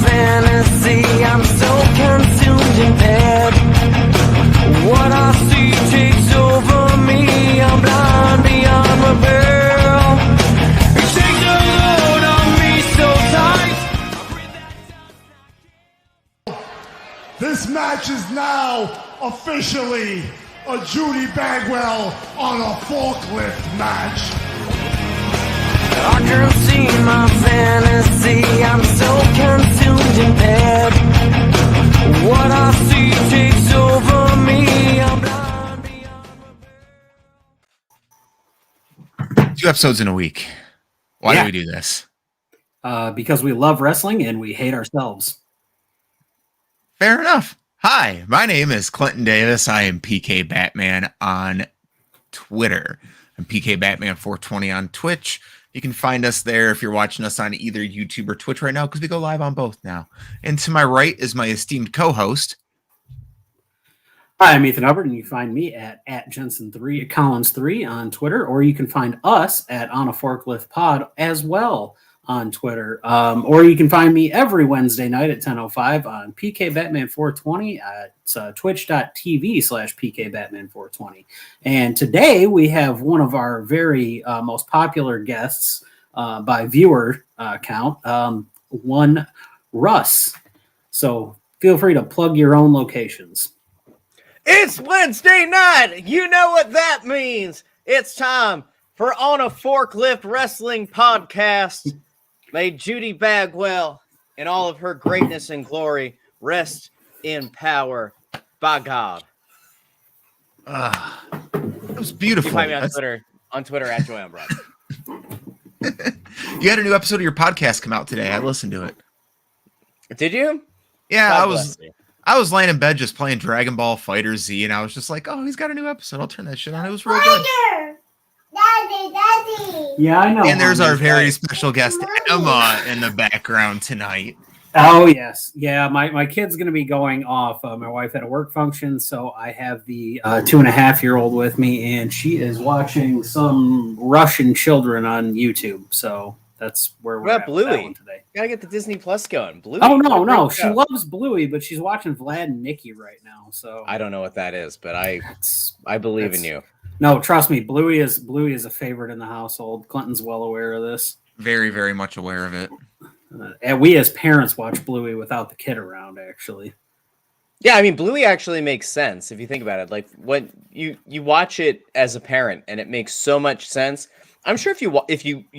fantasy. I'm so consumed in bed. What I see takes over me. I'm blind beyond repair. It takes a load on me so tight. This match is now officially a Judy Bagwell on a forklift match. I can see my fantasy. I'm so consumed in bed. What I see takes over me. I'm blind beyond repair. 2 episodes in a week. Why do we do this? Because we love wrestling and we hate ourselves. Fair enough. Hi, my name is Clinton Davis. I am PK Batman on Twitter. I'm PK Batman 420 on Twitch. You can find us there if you're watching us on either YouTube or Twitch right now, because we go live on both now. And to my right is my esteemed co-host. Hi, I'm Ethan Hubbard, and you can find me at Jensen3, Collins3 on Twitter, or you can find us at On a Forklift Pod as well on Twitter. Or you can find me every Wednesday night at 10:05 on PK Batman 420 at twitch.tv/PK Batman 420. And today we have one of our very most popular guests by viewer count, one Russ. So feel free to plug your own locations. It's Wednesday night. You know what that means. It's time for On a Forklift Wrestling Podcast. May Judy Bagwell, in all of her greatness and glory, rest in power by God. It was beautiful. You can find me on Twitter at Joanne Brown. You had a new episode of your podcast come out today. I listened to it. Did you? Yeah, God I was laying in bed just playing Dragon Ball Fighter Z, and I was just like, oh, he's got a new episode. I'll turn that shit on. It was real good. Daddy. Yeah, I know. And there's our very special guest, Emma, in the background tonight. Oh, yes. Yeah, my kid's going to be going off. My wife had a work function, so I have the 2.5-year-old with me, and she is watching some Russian children on YouTube. So that's where we're at with that one today. Gotta get the Disney Plus going. Bluey. Oh, no. She loves Bluey, but she's watching Vlad and Nikki right now. So I don't know what that is, but I believe in you. No, trust me, Bluey is a favorite in the household. Clinton's well aware of this. Very, very much aware of it. And we as parents watch Bluey without the kid around, actually. Yeah, I mean, Bluey actually makes sense if you think about it. Like when you watch it as a parent, and it makes so much sense. I'm sure if you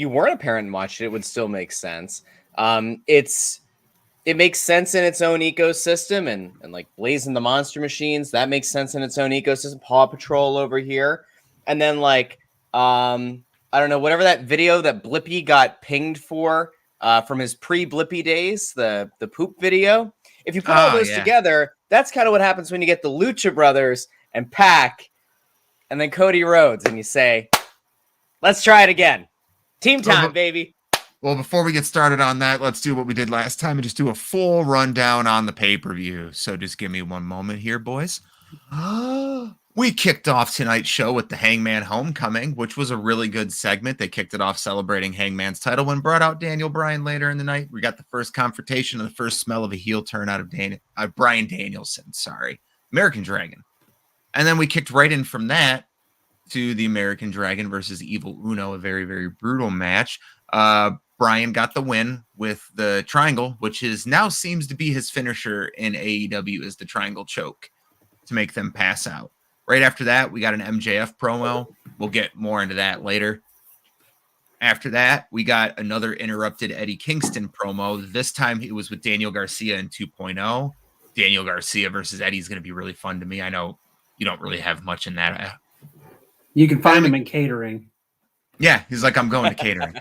weren't a parent and watched it, it would still make sense. It makes sense in its own ecosystem, and like Blazing the Monster Machines, that makes sense in its own ecosystem. Paw Patrol over here, and then like I don't know, whatever that video that Blippi got pinged for from his pre-Blippi days, the poop video. If you put all those together, that's kind of what happens when you get the Lucha Brothers and Pac, and then Cody Rhodes, and you say, let's try it again. Team time, baby. Well, before we get started on that, let's do what we did last time and just do a full rundown on the pay-per-view. So just give me one moment here, boys. We kicked off tonight's show with the Hangman Homecoming, which was a really good segment. They kicked it off celebrating Hangman's title win, brought out Daniel Bryan later in the night. We got the first confrontation and the first smell of a heel turn out of Bryan Danielson, American Dragon. And then we kicked right in from that to the American Dragon versus Evil Uno, a very, very brutal match. Bryan got the win with the triangle, which now seems to be his finisher in AEW, is the triangle choke to make them pass out. Right after that, we got an MJF promo. We'll get more into that later. After that, we got another interrupted Eddie Kingston promo. This time it was with Daniel Garcia in 2.0. Daniel Garcia versus Eddie is going to be really fun to me. I know you don't really have much in that. You can find him in catering. Yeah, he's like, I'm going to catering.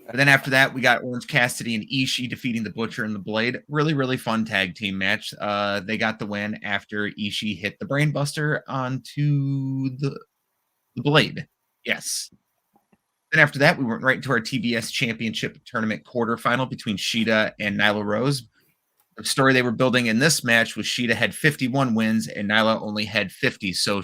But then after that, we got Orange Cassidy and Ishii defeating the Butcher and the Blade. Really, really fun tag team match. They got the win after Ishii hit the Brainbuster onto the Blade. Yes. Then after that, we went right into our TBS Championship Tournament quarterfinal between Shida and Nyla Rose. The story they were building in this match was Shida had 51 wins and Nyla only had 50. So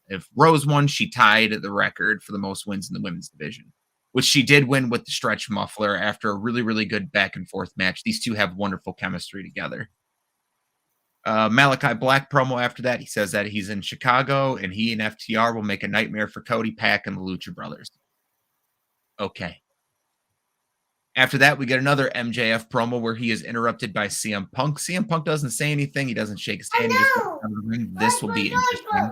if Rose won, she tied the record for the most wins in the women's division. which she did win with the stretch muffler after a really, really good back and forth match. These two have wonderful chemistry together. Malachi Black promo after that. He says that he's in Chicago and he and FTR will make a nightmare for Cody, Pac, and the Lucha Brothers. Okay. After that, we get another MJF promo where he is interrupted by CM Punk. CM Punk doesn't say anything. He doesn't shake his hand. He just goes out of the ring. This will be interesting.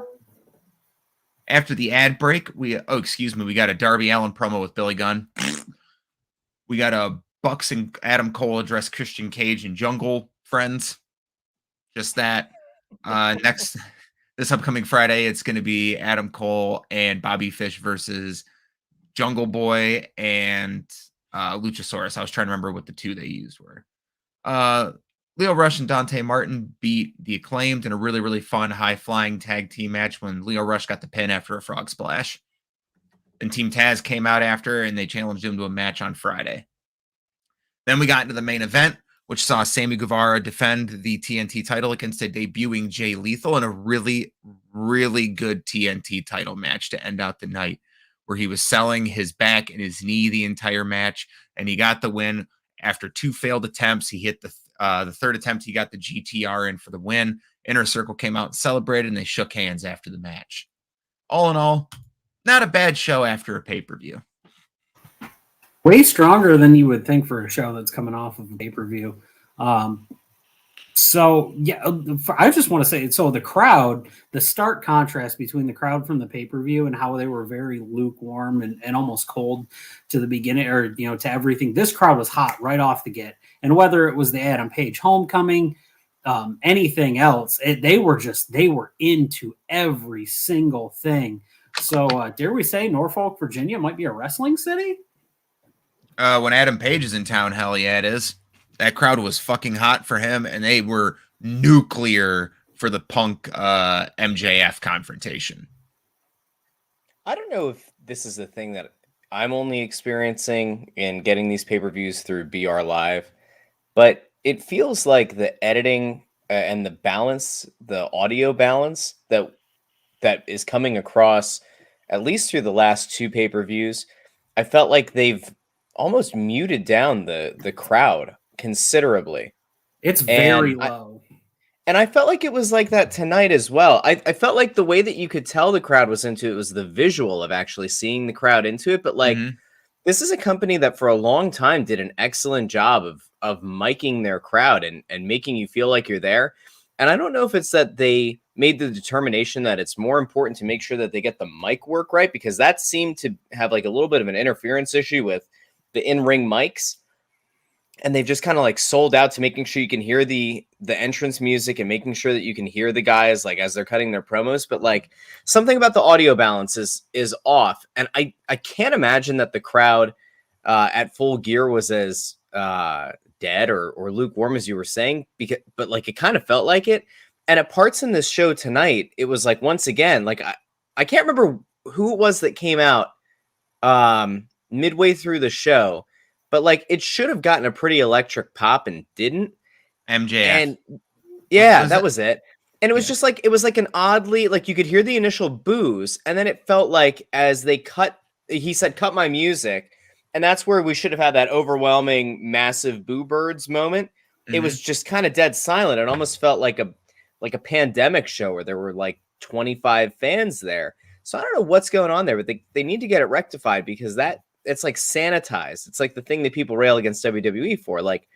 After the ad break, we got a Darby Allin promo with Billy Gunn. We got a Bucks and Adam Cole address Christian Cage and Jungle Friends. Just that. Next, this upcoming Friday, it's going to be Adam Cole and Bobby Fish versus Jungle Boy and Luchasaurus. I was trying to remember what the two they used were. Leo Rush and Dante Martin beat the Acclaimed in a really, really fun, high-flying tag team match when Leo Rush got the pin after a frog splash. And Team Taz came out after, and they challenged him to a match on Friday. Then we got into the main event, which saw Sammy Guevara defend the TNT title against a debuting Jay Lethal in a really, really good TNT title match to end out the night, where he was selling his back and his knee the entire match, and he got the win. After 2 failed attempts, he hit the third attempt. He got the GTR in for the win. Inner Circle came out and celebrated, and they shook hands after the match. All in all, not a bad show after a pay-per-view. Way stronger than you would think for a show that's coming off of a pay-per-view. So, yeah, I just want to say, so the crowd, the stark contrast between the crowd from the pay-per-view and how they were very lukewarm and almost cold to the beginning, or, to everything. This crowd was hot right off the get. And whether it was the Adam Page homecoming, anything else, they were into every single thing. So, dare we say Norfolk, Virginia might be a wrestling city? When Adam Page is in town, hell yeah, it is. That crowd was fucking hot for him, and they were nuclear for the Punk MJF confrontation. I don't know if this is the thing that I'm only experiencing in getting these pay-per-views through BR Live, but it feels like the editing and the balance, the audio balance that is coming across, at least through the last 2 pay-per-views, I felt like they've almost muted down the crowd considerably. It's very low. And I felt like it was like that tonight as well. I felt like the way that you could tell the crowd was into it was the visual of actually seeing the crowd into it. But this is a company that for a long time did an excellent job of miking their crowd and making you feel like you're there. And I don't know if it's that they made the determination that it's more important to make sure that they get the mic work right, because that seemed to have like a little bit of an interference issue with the in-ring mics. And they've just kind of like sold out to making sure you can hear the entrance music and making sure that you can hear the guys like as they're cutting their promos. But like something about the audio balance is off. And I can't imagine that the crowd at Full Gear was as dead or lukewarm as you were saying, but like it kind of felt like it. And at parts in this show tonight, it was like, once again, like I can't remember who it was that came out midway through the show, but like it should have gotten a pretty electric pop and didn't. MJF. And yeah, that was it. And it was just like, it was like an oddly, like you could hear the initial boos, and then it felt like as they he said, cut my music. And that's where we should have had that overwhelming, massive boo birds moment. Mm-hmm. It was just kind of dead silent. It almost felt like a pandemic show where there were like 25 fans there. So I don't know what's going on there, but they need to get it rectified, because it's like sanitized. It's like the thing that people rail against WWE for. Like,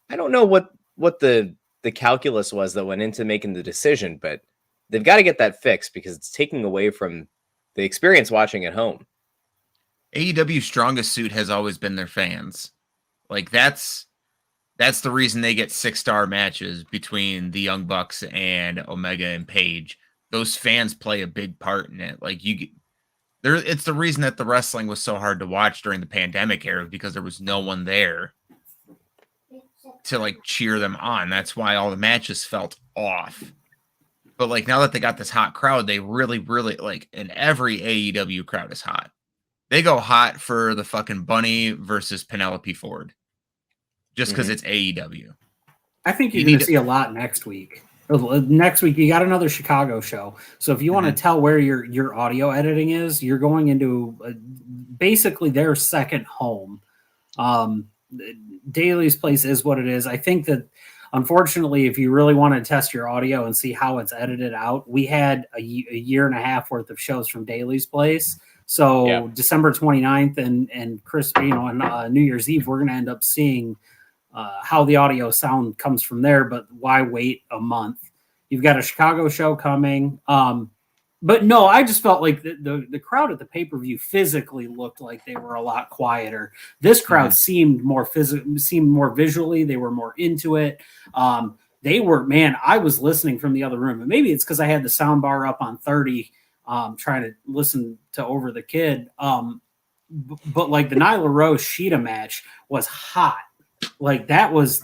I don't know what the calculus was that went into making the decision, but they've got to get that fixed because it's taking away from the experience watching at home. AEW's strongest suit has always been their fans. Like that's the reason they get 6-star matches between the Young Bucks and Omega and Page. Those fans play a big part in it. Like it's the reason that the wrestling was so hard to watch during the pandemic era, because there was no one there to like cheer them on. That's why all the matches felt off. But like now that they got this hot crowd, they really, really like, and every AEW crowd is hot. They go hot for the fucking Bunny versus Penelope Ford, just because it's AEW. I think you're going to see a lot next week. Next week you got another Chicago show. So if you want to tell where your audio editing is, you're going into basically their second home. Daly's place is what it is. I think that unfortunately, if you really want to test your audio and see how it's edited out, we had a year and a half worth of shows from Daly's place. So December 29th and Chris, and New Year's Eve, we're going to end up seeing how the audio sound comes from there. But why wait a month? You've got a Chicago show coming. But no, I just felt like the crowd at the pay-per-view physically looked like they were a lot quieter. This crowd seemed more visually, they were more into it. They were, man, I was listening from the other room. And maybe it's because I had the sound bar up on 30, trying to listen to Over the Kid. But like the Nyla Rose Sheeta match was hot. Like there was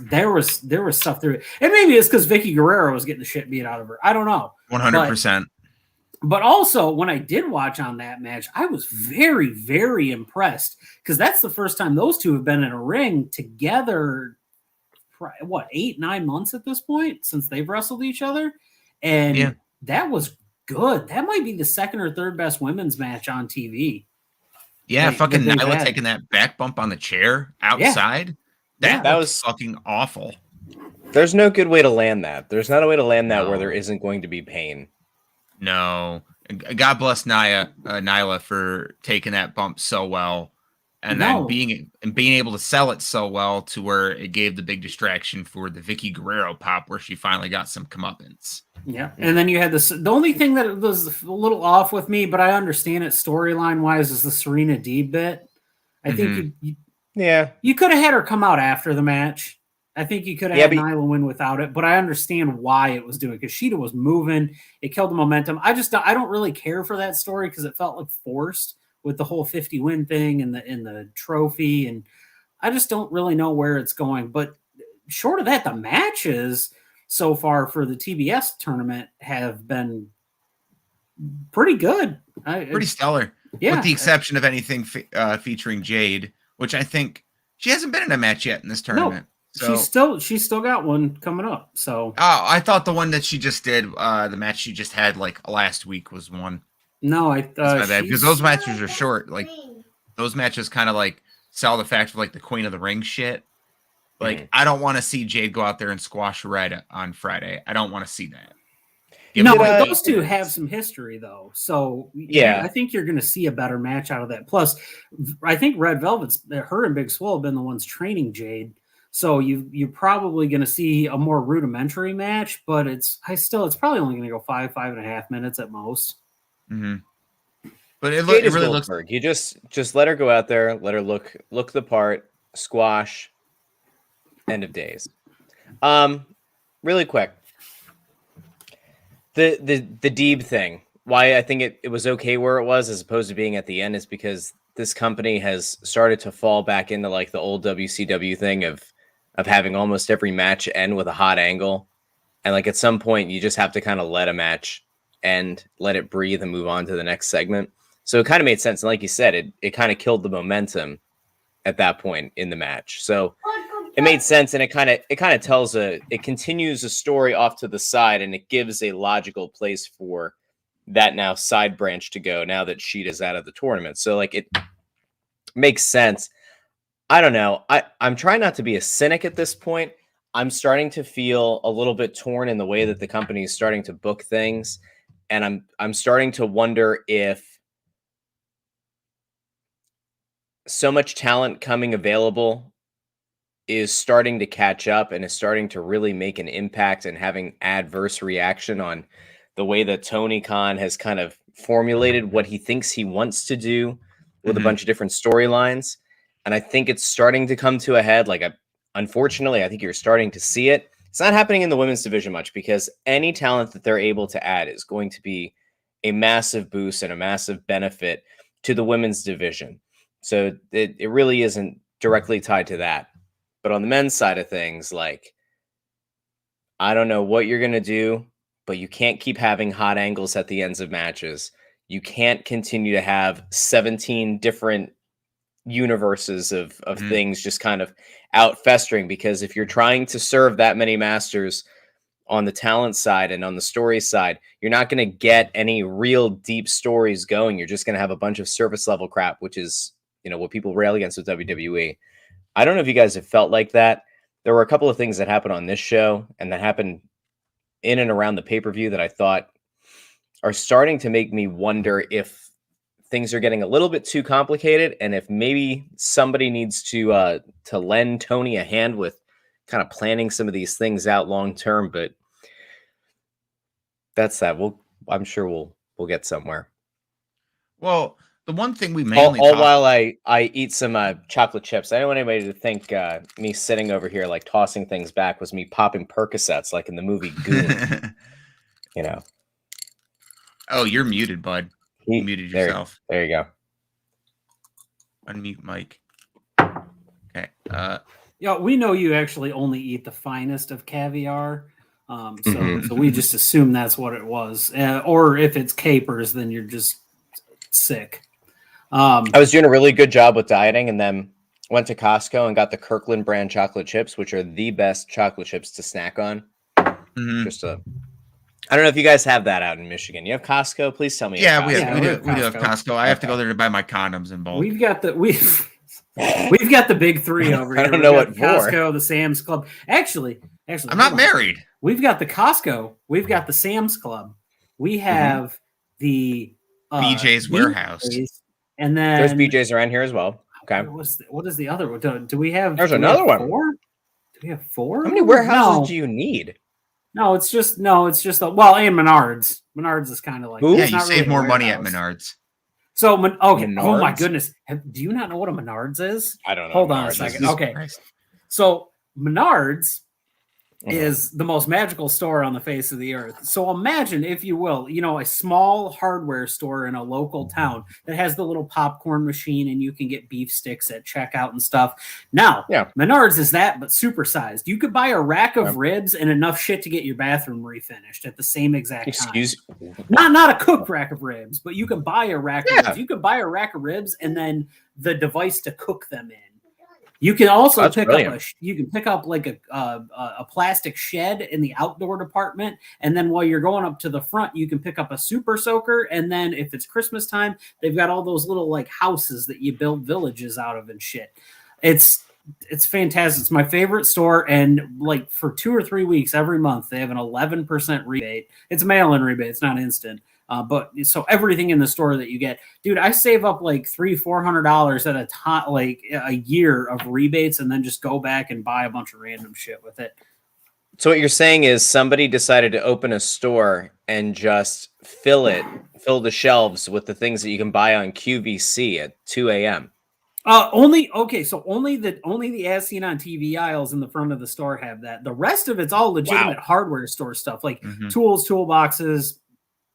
stuff through it. And maybe it's because Vicky Guerrero was getting the shit beat out of her. I don't know. 100%. But also, when I did watch on that match, I was very, very impressed because that's the first time those two have been in a ring together, 8-9 months at this point since they've wrestled each other. And that was good. That might be the second or third best women's match on TV. Yeah, fucking Nyla taking that back bump on the chair outside. That was fucking awful. There's no good way to land that. There's not a way to land that where there isn't going to be pain. No. God bless Nyla for taking that bump so well. And then being able to sell it so well to where it gave the big distraction for the Vicky Guerrero pop where she finally got some comeuppance. Yeah. And then you had this. The only thing that was a little off with me, but I understand it storyline wise, is the Serena Deeb bit. I think you could have had her come out after the match. I think you could have had Nyla win without it, but I understand why it was doing it because Sheeta was moving. It killed the momentum. I don't really care for that story because it felt like forced with the whole 50 win thing and the trophy. And I just don't really know where it's going. But short of that, the matches so far for the TBS tournament have been pretty good. Pretty stellar. Yeah. With the exception of anything featuring Jade, which I think she hasn't been in a match yet in this tournament. No. So, she's still got one coming up. So I thought the one that she just did, the match she just had like last week was one. No, because those matches are short. Like those matches kind of like sell the fact of like the Queen of the Ring shit. Like I don't want to see Jade go out there and squash Red on Friday. I don't want to see that. Those two have some history though. So I think you're going to see a better match out of that. Plus, I think Red Velvet's her and Big Swole have been the ones training Jade. So you're probably going to see a more rudimentary match, but it's probably only going to go 5.5 minutes at most. Mm-hmm. But it really looks like you just let her go out there, let her look the part, squash, end of days. Really quick, the Deeb thing. Why I think it was okay where it was as opposed to being at the end is because this company has started to fall back into like the old WCW thing of having almost every match end with a hot angle. And like at some point you just have to kind of let a match end, let it breathe and move on to the next segment. So it kind of made sense. And like you said, it kind of killed the momentum at that point in the match. So it made sense. And it kind of tells it continues a story off to the side and it gives a logical place for that now side branch to go now that Sheeta's out of the tournament. So like it makes sense. I don't know. I'm trying not to be a cynic at this point. I'm starting to feel a little bit torn in the way that the company is starting to book things. And I'm starting to wonder if so much talent coming available is starting to catch up and is starting to really make an impact and having adverse reaction on the way that Tony Khan has kind of formulated what he thinks he wants to do with a bunch of different storylines. And I think it's starting to come to a head. Like, unfortunately, I think you're starting to see it. It's not happening in the women's division much because any talent that they're able to add is going to be a massive boost and a massive benefit to the women's division. So it really isn't directly tied to that. But on the men's side of things, like, I don't know what you're going to do, but you can't keep having hot angles at the ends of matches. You can't continue to have 17 different universes of things just kind of out festering, because if you're trying to serve that many masters on the talent side and on the story side, you're not going to get any real deep stories going. You're just going to have a bunch of surface level crap, which is, what people rail against with WWE. I don't know if you guys have felt like that. There were a couple of things that happened on this show and that happened in and around the pay-per-view that I thought are starting to make me wonder if things are getting a little bit too complicated and if maybe somebody needs to lend Tony a hand with kind of planning some of these things out long term. But that's that. I'm sure we'll get somewhere. Well, the one thing we mainly all while I eat some chocolate chips. I don't want anybody to think me sitting over here like tossing things back was me popping Percocets like in the movie Goon. Oh, you're muted, bud. You muted yourself. There you go. Unmute Mike. Okay. Yeah, we know you actually only eat the finest of caviar. So we just assume that's what it was. Or if it's capers, then you're just sick. I was doing a really good job with dieting and then went to Costco and got the Kirkland brand chocolate chips, which are the best chocolate chips to snack on. I don't know if you guys have that out in Michigan. You have Costco? Please tell me. Yeah, we do have Costco. I have to go there to buy my condoms in bulk. We've got the big three over here. I don't know what Costco, the Sam's Club. Actually, I'm not married. We've got the Costco. We've got the Sam's Club. We have the BJ's Warehouse. And then there's BJ's around here as well. Okay. What is the other one? Do we have? There's another one. 4? Do we have 4? How many warehouses do you need? No, it's just and Menards. Menards is kind of like you save more money at Menards. So okay. Menards? Oh my goodness, do you not know what a Menards is? I don't know. Hold on a second. Okay, so Menards is the most magical store on the face of the earth. So imagine, if you will, a small hardware store in a local town that has the little popcorn machine and you can get beef sticks at checkout and stuff. Now, Menards is that, but supersized. You could buy a rack of ribs and enough shit to get your bathroom refinished at the same exact time. Not a cooked rack of ribs, but you can buy a rack of ribs. You can buy a rack of ribs and then the device to cook them in. You can also pick up like a plastic shed in the outdoor department, and then while you're going up to the front, you can pick up a super soaker. And then if it's Christmas time, they've got all those little like houses that you build villages out of and shit. It's fantastic. It's my favorite store, and like for 2 or 3 weeks every month they have an 11% rebate. It's a mail-in rebate. It's not instant. But so everything in the store that you get, dude, I save up like $300-400 at a time, like a year of rebates, and then just go back and buy a bunch of random shit with it. So what you're saying is somebody decided to open a store and just fill the shelves with the things that you can buy on QVC at 2 a.m. Only the as seen on TV aisles in the front of the store have that. The rest of it's all legitimate hardware store stuff, like tools, toolboxes.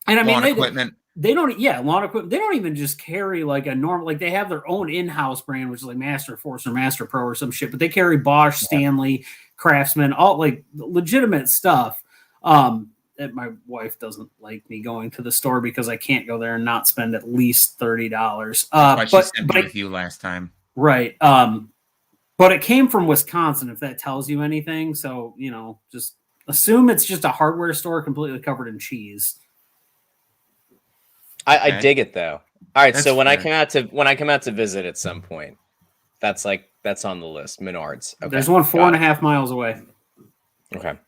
And I mean, lawn equipment. Lawn equipment. They don't even just carry like a normal, like they have their own in-house brand, which is like Master Force or Master Pro or some shit, but they carry Bosch, Stanley, Craftsman, all like legitimate stuff. My wife doesn't like me going to the store because I can't go there and not spend at least $30. But she sent me with you last time. Right. But it came from Wisconsin, if that tells you anything. So, just assume it's just a hardware store completely covered in cheese. I dig it though. All right, so when I come out to visit at some point, that's on the list. Menards. Okay. There's one 4.5 miles away. Okay.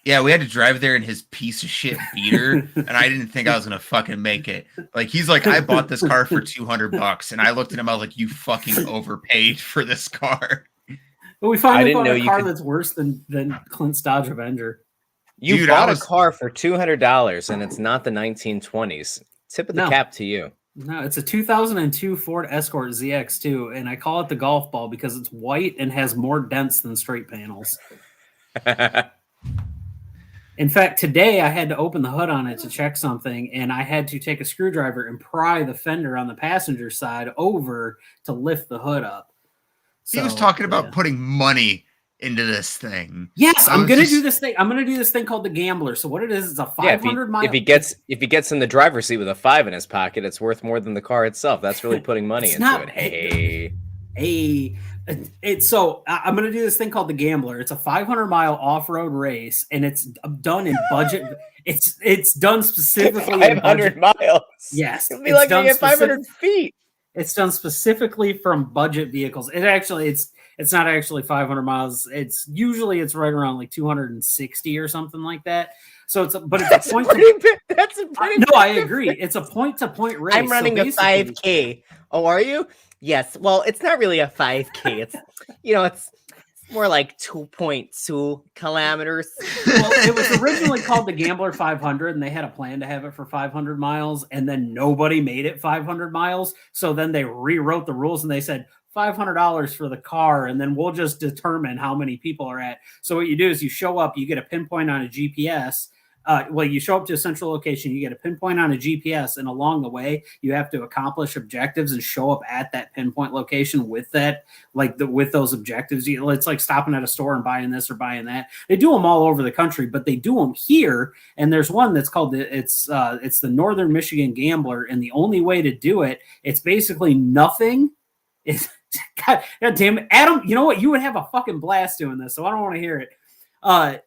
Yeah, we had to drive there in his piece of shit beater, and I didn't think I was gonna fucking make it. Like he's like, I bought this car for $200, and I looked at him, I was like, you fucking overpaid for this car. But we finally bought a car that's worse than Clint's Dodge Avenger. You bought a car for $200, and it's not the 1920s. Tip of the cap to you. No, it's a 2002 Ford Escort ZX2, and I call it the golf ball because it's white and has more dents than straight panels. In fact, today I had to open the hood on it to check something, and I had to take a screwdriver and pry the fender on the passenger side over to lift the hood up. So, he was talking about putting money into this thing. Yes, I'm gonna do this thing. I'm gonna do this thing called the Gambler. So what it is, it's a 500 mile. If he gets in the driver's seat with a 5 in his pocket, it's worth more than the car itself. That's really putting money into it. Hey, I'm going to do this thing called the Gambler. It's a 500-mile off-road race, and it's done in budget. It's done specifically 500 miles. Yes, It'll be like me at 500 feet. It's done specifically from budget vehicles. It's not actually 500 miles. It's right around like 260 or something like that. So it's a point. That's a pretty. No, I agree. It's a point-to-point race. I'm running a 5K. Oh, are you? Yes. Well, it's not really a 5K. It's it's more like 2.2 kilometers. Well, it was originally called the Gambler 500, and they had a plan to have it for 500 miles, and then nobody made it 500 miles. So then they rewrote the rules, and they said $500 for the car, and then we'll just determine how many people are at. So what you do is you show up, you get a pinpoint on a GPS. You show up to a central location, you get a pinpoint on a GPS, and along the way, you have to accomplish objectives and show up at that pinpoint location with that, with those objectives. It's like stopping at a store and buying this or buying that. They do them all over the country, but they do them here. And there's one that's called it's the Northern Michigan Gambler, and the only way to do it, it's basically nothing. God damn it, Adam! You know what? You would have a fucking blast doing this, so I don't want to hear it.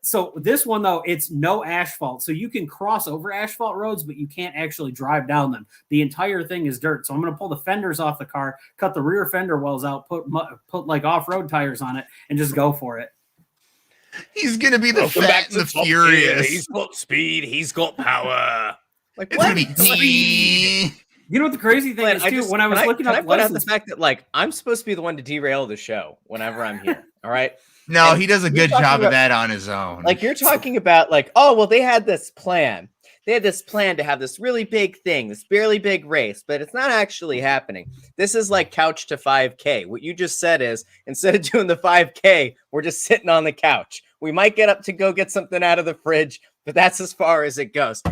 So this one though, it's no asphalt. So you can cross over asphalt roads, but you can't actually drive down them. The entire thing is dirt. So I'm going to pull the fenders off the car, cut the rear fender wells out, put like off-road tires on it, and just go for it. He's going to be the Fat and the Furious. He's got speed. He's got power. Like, it's going to be... You know what the crazy thing is, too? When I was looking up I point out the fact that, I'm supposed to be the one to derail the show whenever I'm here, all right? No, he does a good job of that on his own. You're talking about, oh, well, they had this plan. They had this plan to have this really big thing, this barely big race, but it's not actually happening. This is like couch to 5K. What you just said is, instead of doing the 5K, we're just sitting on the couch. We might get up to go get something out of the fridge, but that's as far as it goes.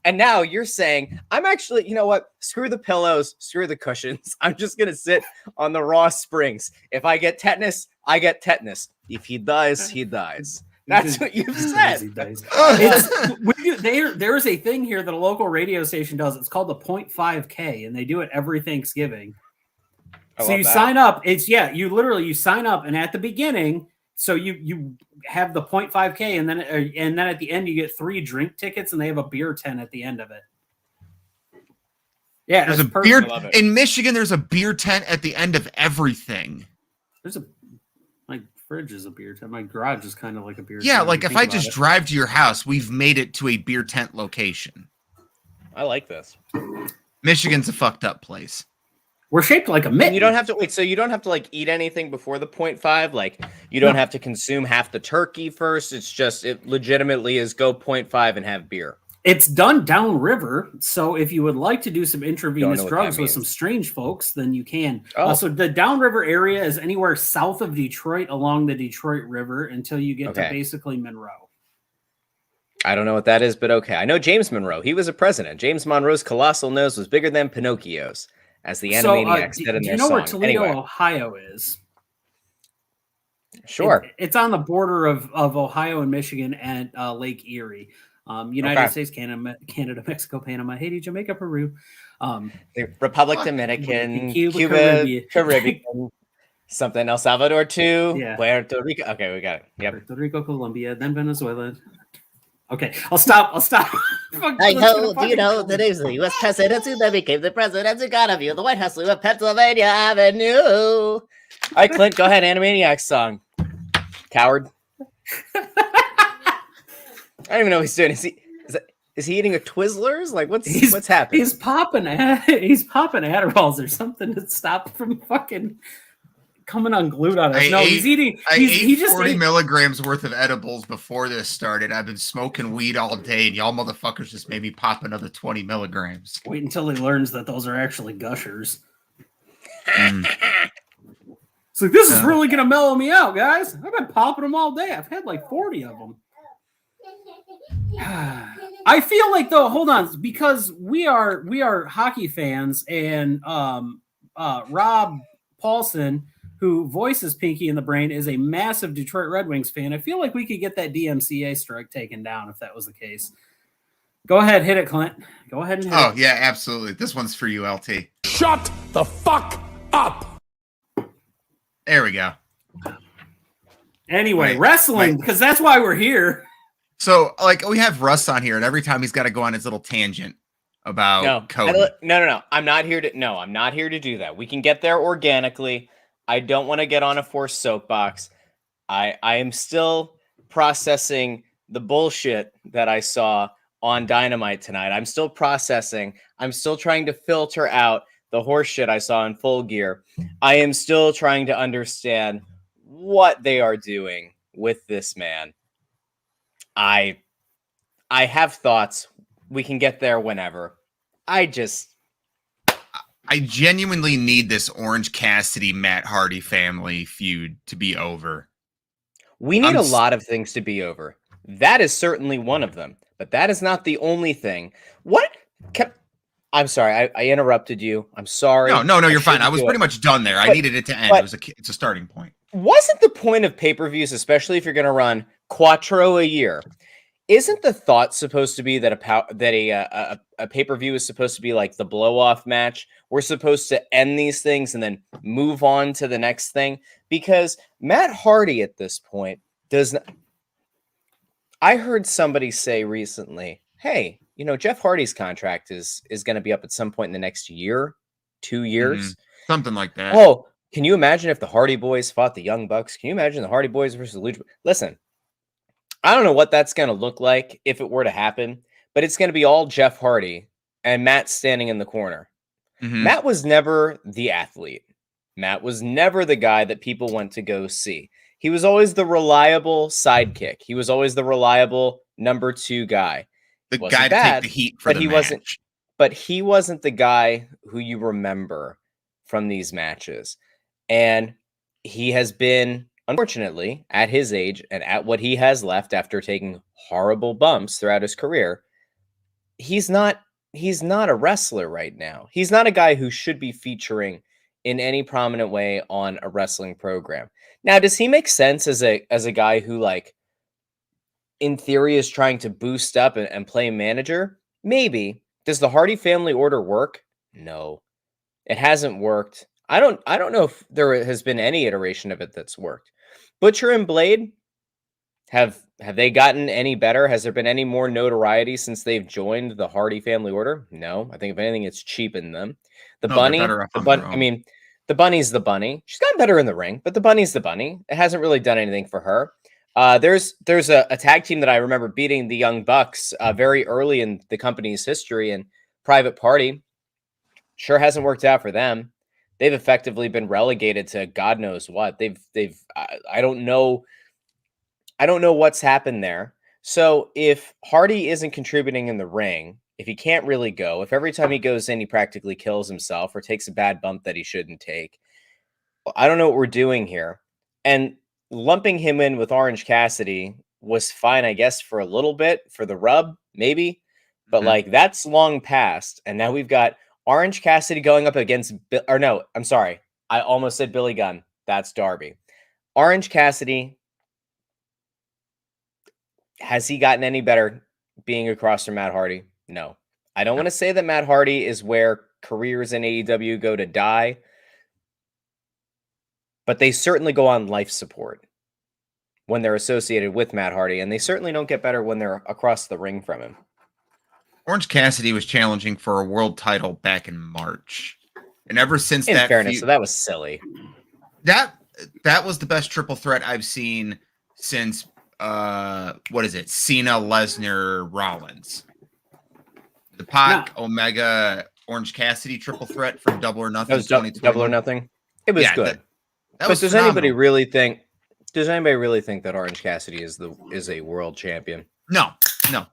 And now you're saying, I'm actually, you know what? Screw the pillows, screw the cushions. I'm just going to sit on the raw springs. If I get tetanus, I get tetanus. If he dies, he dies. That's what you've said. There is a thing here that a local radio station does. It's called the 0.5K, and they do it every Thanksgiving. So you sign up. You sign up, and at the beginning, so you have the 0.5K, and then at the end you get 3 drink tickets, and they have a beer tent at the end of it. Yeah, there's a beer in Michigan. There's a beer tent at the end of everything. My fridge is a beer tent. My garage is kind of like a beer tent. Yeah, if I just drive to your house, we've made it to a beer tent location. I like this. Michigan's a fucked up place. We're shaped like a mitten. You don't have to wait. So you don't have to eat anything before the 0.5. You don't have to consume half the turkey first. It's just, it legitimately is go 0.5 and have beer. It's done downriver. So if you would like to do some intravenous drugs with some strange folks, then you can. So the downriver area is anywhere south of Detroit along the Detroit River until you get to basically Monroe. I don't know what that is, but okay. I know James Monroe. He was a president. James Monroe's colossal nose was bigger than Pinocchio's, as the Animaniacs said in their song. Do you know where Toledo, Ohio is? Sure. It's on the border of Ohio and Michigan and Lake Erie. United States, Canada, Mexico, Panama, Haiti, Jamaica, Peru. The Republic Dominican, Cuba, Caribbean, something, El Salvador too, Puerto Rico. Okay, we got it. Yep. Puerto Rico, Colombia, then Venezuela. Okay, I'll stop. I know. Do you know the names of the U.S. presidents who then became the presidents who got of you? The White House flew up Pennsylvania Avenue. All right, Clint, go ahead. Animaniacs song. Coward. I don't even know what he's doing. Is he eating a Twizzlers? What's happening? He's popping Adderalls or something to stop from fucking coming unglued on us. He's eating. He just 40 milligrams worth of edibles before this started. I've been smoking weed all day, and y'all motherfuckers just made me pop another 20 milligrams. Wait until he learns that those are actually gushers. So this is really gonna mellow me out, guys. I've been popping them all day. I've had 40 of them. I feel like though, hold on, because we are hockey fans, and Rob Paulson, who voices Pinky in the Brain, is a massive Detroit Red Wings fan. I feel like we could get that DMCA strike taken down if that was the case. Go ahead, hit it, Clint. Go ahead and hit it. Oh, yeah, absolutely. This one's for you, LT. Shut the fuck up! There we go. Anyway, Right, wrestling, right. because that's why we're here. So, like, we have Russ on here, and every time he's got to go on his little tangent about Cody. No. I'm not here to do that. We can get there organically. I don't want to get on a forced soapbox. I am still processing the bullshit that I saw on Dynamite tonight. I'm still processing. I'm still trying to filter out the horse shit I saw in Full Gear. I am still trying to understand what they are doing with this man. I have thoughts. We can get there whenever. I genuinely need this Orange Cassidy Matt Hardy family feud to be over. We need a lot of things to be over. That is certainly one of them, but that is not the only thing. I'm sorry, I interrupted you. I'm sorry. No, you're fine. I was pretty much done there. I needed it to end. It's a starting point. Wasn't the point of pay-per-views, especially if you're going to run quattro a year, isn't the thought supposed to be that a pay-per-view is supposed to be like the blow-off match? We're supposed to end these things and then move on to the next thing? Because Matt Hardy at this point does not... I heard somebody say recently, hey, Jeff Hardy's contract is going to be up at some point in the next year, 2 years. Something like that. Oh, can you imagine if the Hardy Boys fought the Young Bucks? Can you imagine the Hardy Boys versus Lucha? Listen, I don't know what that's going to look like if it were to happen, but it's going to be all Jeff Hardy and Matt standing in the corner. Matt was never the athlete. Matt was never the guy that people went to go see. He was always the reliable sidekick. He was always the reliable number 2 guy. The guy to take the heat for the match. But he wasn't the guy who you remember from these matches. And he has been, unfortunately, at his age and at what he has left after taking horrible bumps throughout his career, he's not a wrestler right now. He's not a guy who should be featuring in any prominent way on a wrestling program. Now, does he make sense as a guy who, like, in theory is trying to boost up and play manager? Maybe. Does the Hardy family order work? No. It hasn't worked. I don't know if there has been any iteration of it that's worked. Butcher and Blade, have they gotten any better? Has there been any more notoriety since they've joined the Hardy family order? No. I think if anything, it's cheapened them. The bunny, the bunny's the bunny. She's gotten better in the ring, but the bunny's the bunny. It hasn't really done anything for her. There's a tag team that I remember beating the Young Bucks very early in the company's history, and Private Party. Sure hasn't worked out for them. They've effectively been relegated to God knows what. I don't know what's happened there. So if Hardy isn't contributing in the ring, if he can't really go, if every time he goes in, he practically kills himself or takes a bad bump that he shouldn't take, I don't know what we're doing here. And lumping him in with Orange Cassidy was fine, I guess, for a little bit, for the rub, maybe. But like, that's long past. And now we've got Orange Cassidy going up against, I almost said Billy Gunn. That's Darby. Orange Cassidy, has he gotten any better being across from Matt Hardy? No. I don't want to say that Matt Hardy is where careers in AEW go to die, but they certainly go on life support when they're associated with Matt Hardy, and they certainly don't get better when they're across the ring from him. Orange Cassidy was challenging for a world title back in March. And ever since in fairness, so that was silly. That was the best triple threat I've seen since Cena, Lesnar, Rollins. The Pac, Omega, Orange Cassidy triple threat from Double or Nothing. That was Double or Nothing. It was good. But does anybody really think that Orange Cassidy is a world champion? No.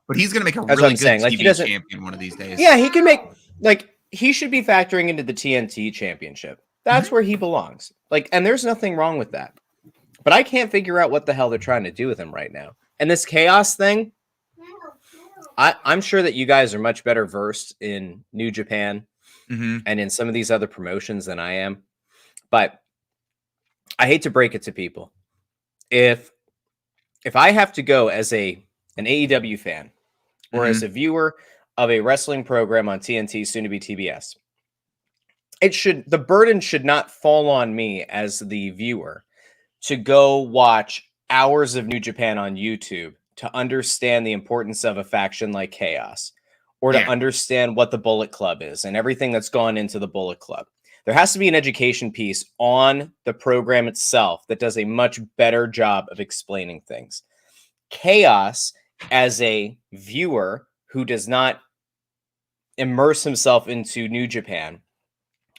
But he's gonna make a really good TV champion one of these days. Yeah, he can make, like, he should be factoring into the TNT championship. That's where he belongs. Like, and there's nothing wrong with that. But I can't figure out what the hell they're trying to do with him right now. And this chaos thing, I'm sure that you guys are much better versed in New Japan and in some of these other promotions than I am. But I hate to break it to people. If I have to go as an AEW fan or as a viewer of a wrestling program on TNT, soon to be TBS, the burden should not fall on me as the viewer to go watch hours of New Japan on YouTube to understand the importance of a faction like Chaos, or to understand what the Bullet Club is and everything that's gone into the Bullet Club. There has to be an education piece on the program itself that does a much better job of explaining things. Chaos, as a viewer who does not immerse himself into New Japan,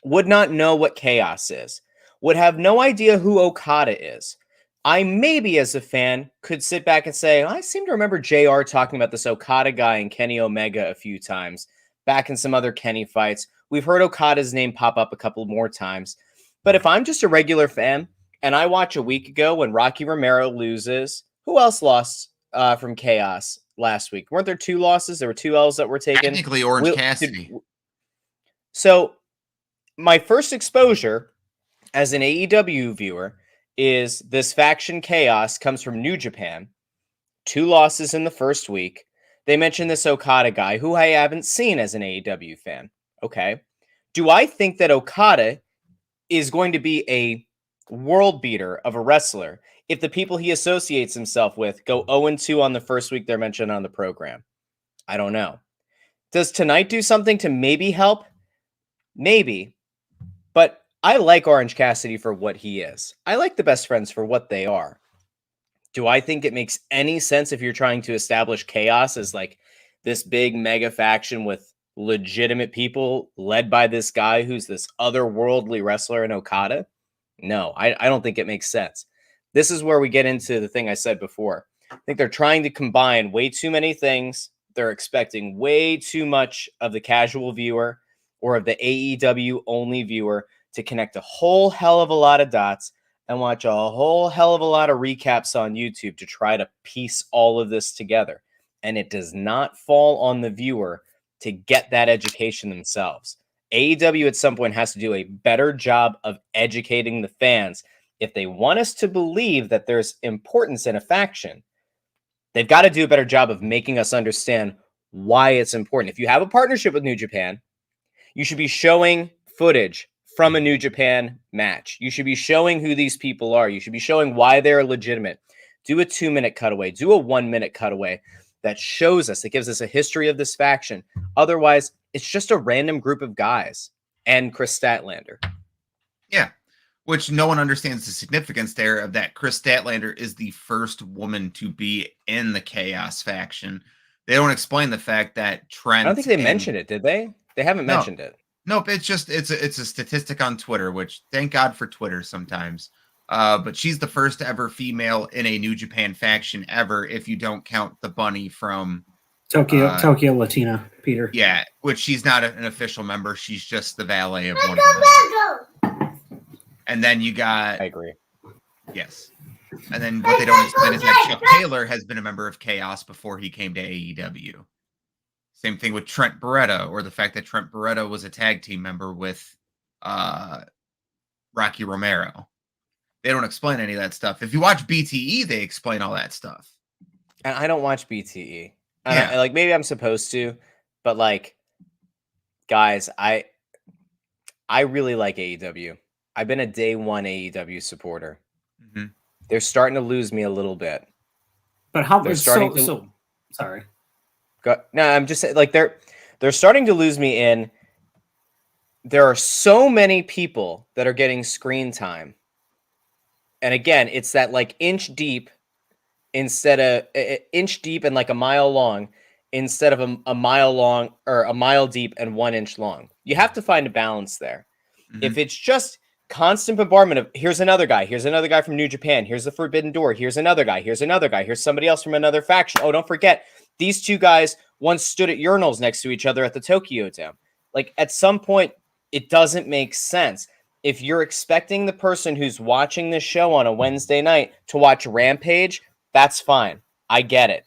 would not know what Chaos is, would have no idea who Okada is. I maybe as a fan could sit back and say, I seem to remember JR talking about this Okada guy and Kenny Omega a few times, back in some other Kenny fights. We've heard Okada's name pop up a couple more times. But if I'm just a regular fan and I watch a week ago when Rocky Romero loses, who else lost from Chaos last week? Weren't there 2 losses? There were 2 L's that were taken. Technically Orange Cassidy. So my first exposure as an AEW viewer is this faction Chaos comes from New Japan. 2 losses in the first week. They mentioned this Okada guy who I haven't seen as an AEW fan. Okay. Do I think that Okada is going to be a world beater of a wrestler if the people he associates himself with go 0-2 on the first week they're mentioned on the program? I don't know. Does tonight do something to maybe help? Maybe. But I like Orange Cassidy for what he is. I like the Best Friends for what they are. Do I think it makes any sense if you're trying to establish Chaos as like this big mega faction with legitimate people led by this guy who's this otherworldly wrestler in Okada? No, I don't think it makes sense. This is where we get into the thing I said before. I think they're trying to combine way too many things. They're expecting way too much of the casual viewer or of the AEW only viewer to connect a whole hell of a lot of dots and watch a whole hell of a lot of recaps on YouTube to try to piece all of this together. And it does not fall on the viewer to get that education themselves. AEW at some point has to do a better job of educating the fans. If they want us to believe that there's importance in a faction, they've got to do a better job of making us understand why it's important. If you have a partnership with New Japan, you should be showing footage from a New Japan match. You should be showing who these people are. You should be showing why they're legitimate. Do a 2-minute cutaway. Do a 1-minute cutaway that shows us, that gives us a history of this faction. Otherwise, it's just a random group of guys and Chris Statlander. Yeah, which no one understands the significance there of that. Chris Statlander is the first woman to be in the Chaos faction. They don't explain the fact that Trent... I don't think they mentioned it, did they? They haven't mentioned it. Nope, it's a statistic on Twitter, which thank God for Twitter sometimes. But she's the first ever female in a New Japan faction ever, if you don't count the bunny from Tokyo Latina, Peter. Yeah, which she's not an official member. She's just the valet of one of them. And then you got... I agree. Yes. And then what they don't explain is that Chuck Taylor has been a member of Chaos before he came to AEW. Same thing with Trent Beretta, or the fact that Trent Beretta was a tag team member with Rocky Romero. They don't explain any of that stuff. If you watch BTE, they explain all that stuff. And I don't watch BTE. Yeah. Like maybe I'm supposed to, but like, guys, I really like AEW. I've been a day one AEW supporter. Mm-hmm. They're starting to lose me a little bit. But how they're starting to... sorry. No, I'm just saying, like they're starting to lose me in. There are so many people that are getting screen time, and again, it's that like inch deep instead of inch deep and like a mile long instead of a mile long or a mile deep and 1 inch long. You have to find a balance there. Mm-hmm. If it's just constant bombardment of here's another guy from New Japan, here's the Forbidden Door, here's another guy, here's somebody else from another faction. Oh, don't forget, these two guys once stood at urinals next to each other at the Tokyo Dome. Like at some point, it doesn't make sense. If you're expecting the person who's watching this show on a Wednesday night to watch Rampage, that's fine. I get it.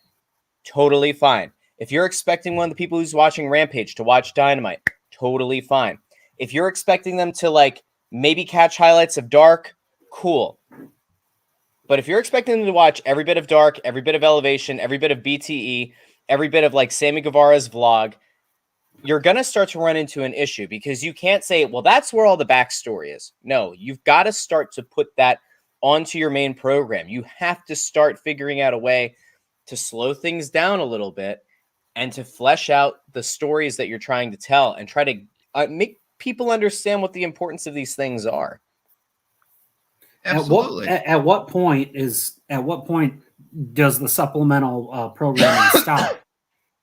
Totally fine. If you're expecting one of the people who's watching Rampage to watch Dynamite, totally fine. If you're expecting them to like maybe catch highlights of Dark, cool. But if you're expecting them to watch every bit of Dark, every bit of Elevation, every bit of BTE, every bit of like Sammy Guevara's vlog, you're going to start to run into an issue because you can't say, well, that's where all the backstory is. No, you've got to start to put that onto your main program. You have to start figuring out a way to slow things down a little bit and to flesh out the stories that you're trying to tell and try to make people understand what the importance of these things are. Absolutely. At what point does the supplemental programming stop?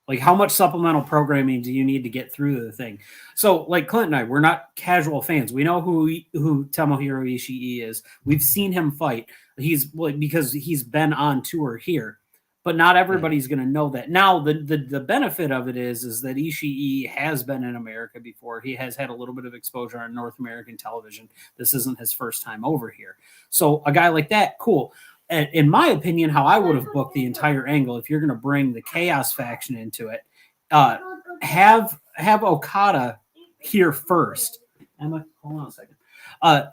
Like, how much supplemental programming do you need to get through the thing? So, like Clint and I, we're not casual fans. We know who Tomohiro Ishii is. We've seen him fight. Because he's been on tour here, but not everybody's going to know that. Now, the benefit of it is that Ishii has been in America before. He has had a little bit of exposure on North American television. This isn't his first time over here. So, a guy like that, cool. In my opinion, how I would have booked the entire angle, if you're going to bring the Chaos faction into it, have Okada here first. Emma, hold on a second.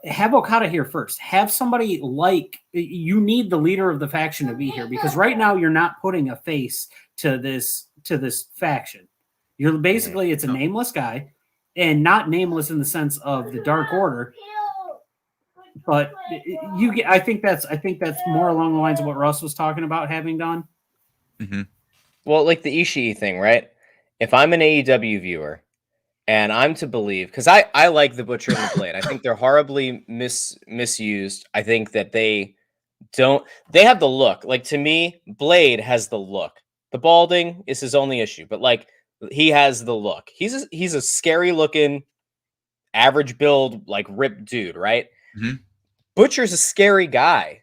Have Okada here first. Have somebody you need the leader of the faction to be here, because right now you're not putting a face to this faction. You're basically, it's a nameless guy, and not nameless in the sense of the Dark Order. But I think that's more along the lines of what Russ was talking about having done. Mm-hmm. Well, like the Ishii thing, right? If I'm an AEW viewer and I'm to believe, because I like the Butcher and the Blade, I think they're horribly misused. I think that they have the look. Like, to me, Blade has the look. The balding is his only issue, but like, he has the look. He's a scary looking, average build, like ripped dude, right? Mm-hmm. Butcher's a scary guy,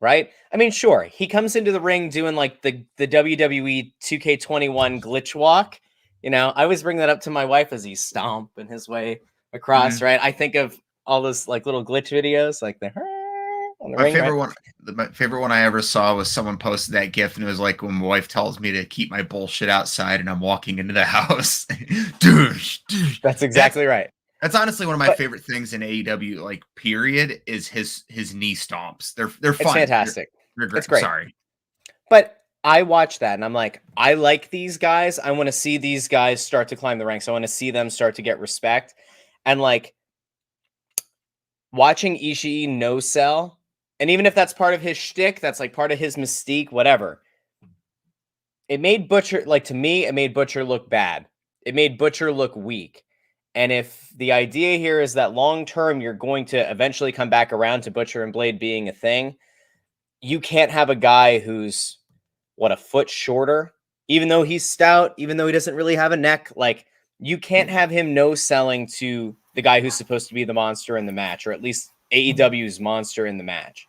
right? I mean, sure, he comes into the ring doing like the WWE 2K21 glitch walk. You know, I always bring that up to my wife as he's stomping his way across, right? I think of all those like little glitch videos, like on the My ring, favorite right? my favorite one I ever saw was someone posted that GIF, and it was like when my wife tells me to keep my bullshit outside, and I'm walking into the house. That's exactly right. That's honestly one of my favorite things in AEW, like, period, is his knee stomps. They're fun. It's fantastic. It's great. Sorry. But I watch that and I'm like, I like these guys. I want to see these guys start to climb the ranks. I want to see them start to get respect. And like, watching Ishii no sell, and even if that's part of his shtick, that's like part of his mystique, whatever. It made Butcher, like, to me, it made Butcher look bad. It made Butcher look weak. And if the idea here is that long term you're going to eventually come back around to Butcher and Blade being a thing, you can't have a guy who's a foot shorter, even though he's stout, even though he doesn't really have a neck. Like, you can't have him no selling to the guy who's supposed to be the monster in the match, or at least AEW's monster in the match.